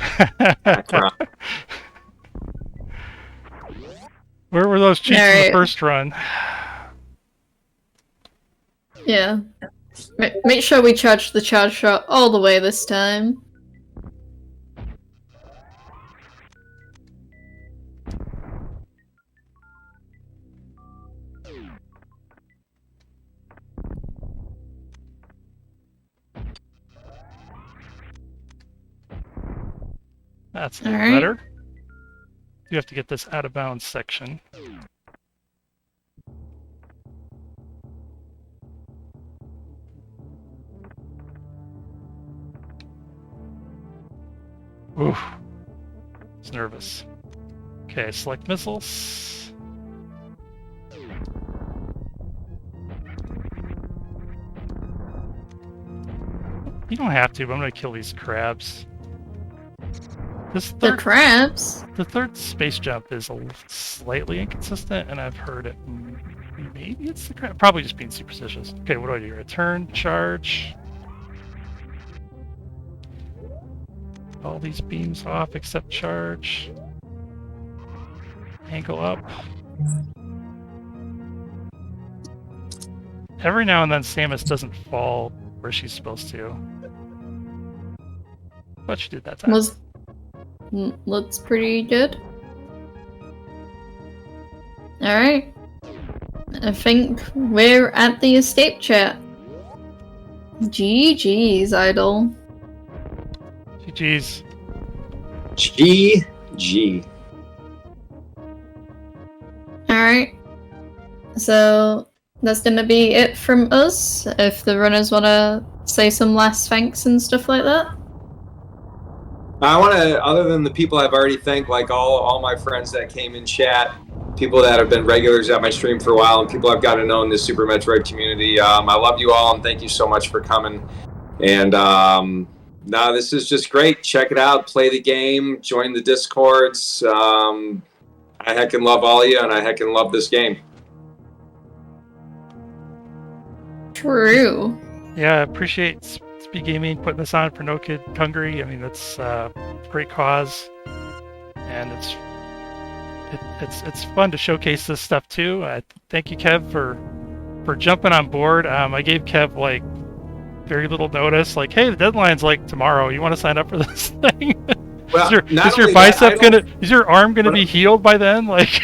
background. Where were those cheats in the first run? Yeah. Make sure we charge the charge shot all the way this time. That's a little better. You have to get this out of bounds section. Oof. It's nervous. Okay, select missiles. You don't have to, but I'm gonna kill these crabs. The crabs? The third space jump is slightly inconsistent, and I've heard it. Maybe it's the crab. Probably just being superstitious. Okay, what do I do? Return, charge. All these beams off except charge. Angle up. Every now and then Samus doesn't fall where she's supposed to. But she did that time. Looks pretty good. Alright. I think we're at the escape chat. GG's, Idol. GG's. GG. Alright. So, that's gonna be it from us. If the runners want to say some last thanks and stuff like that. I want to, other than the people I've already thanked, like all my friends that came in chat, people that have been regulars at my stream for a while, and people I've gotten to know in the Super Metroid community. I love you all, and thank you so much for coming. And no, this is just great. Check it out. Play the game. Join the Discords. I heckin' love all of you, and I heckin' love this game. True. Yeah, I appreciate SpeedGaming putting this on for No Kid Hungry. I mean, that's a great cause, and it's fun to showcase this stuff too. Thank you, Kev, for jumping on board. I gave Kev like very little notice, like, hey, the deadline's like tomorrow. You want to sign up for this thing? Well, is your bicep is your arm gonna be healed by then? Like,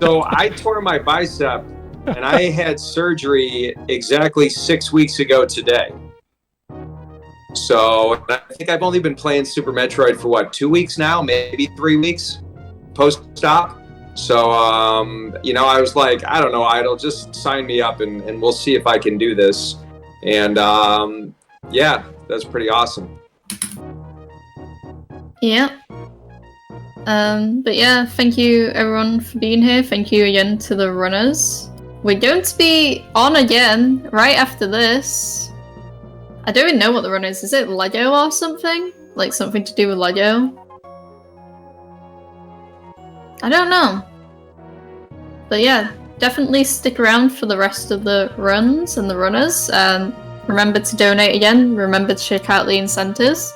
so I tore my bicep, and I had surgery exactly 6 weeks ago today. So I think I've only been playing Super Metroid for what, 2 weeks now, maybe 3 weeks post-op. So I was like, I don't know, Idle, just sign me up, and we'll see if I can do this. And yeah, that's pretty awesome. Yeah. But yeah, thank you everyone for being here. Thank you again to the runners. We're going to be on again right after this. I don't even know what the run is. Is it Lego or something? Like something to do with Lego? I don't know. But yeah, definitely stick around for the rest of the runs and the runners. Remember to donate again. Remember to check out the incentives.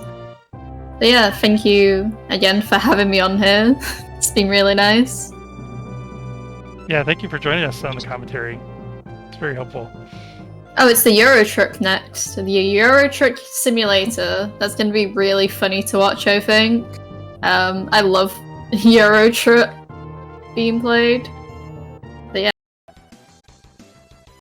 But yeah, thank you again for having me on here. It's been really nice. yeah, thank you for joining us on the commentary. It's very helpful. Oh, it's the Euro Truck next. The Euro Truck Simulator. That's going to be really funny to watch, I think. I love Euro Truck being played.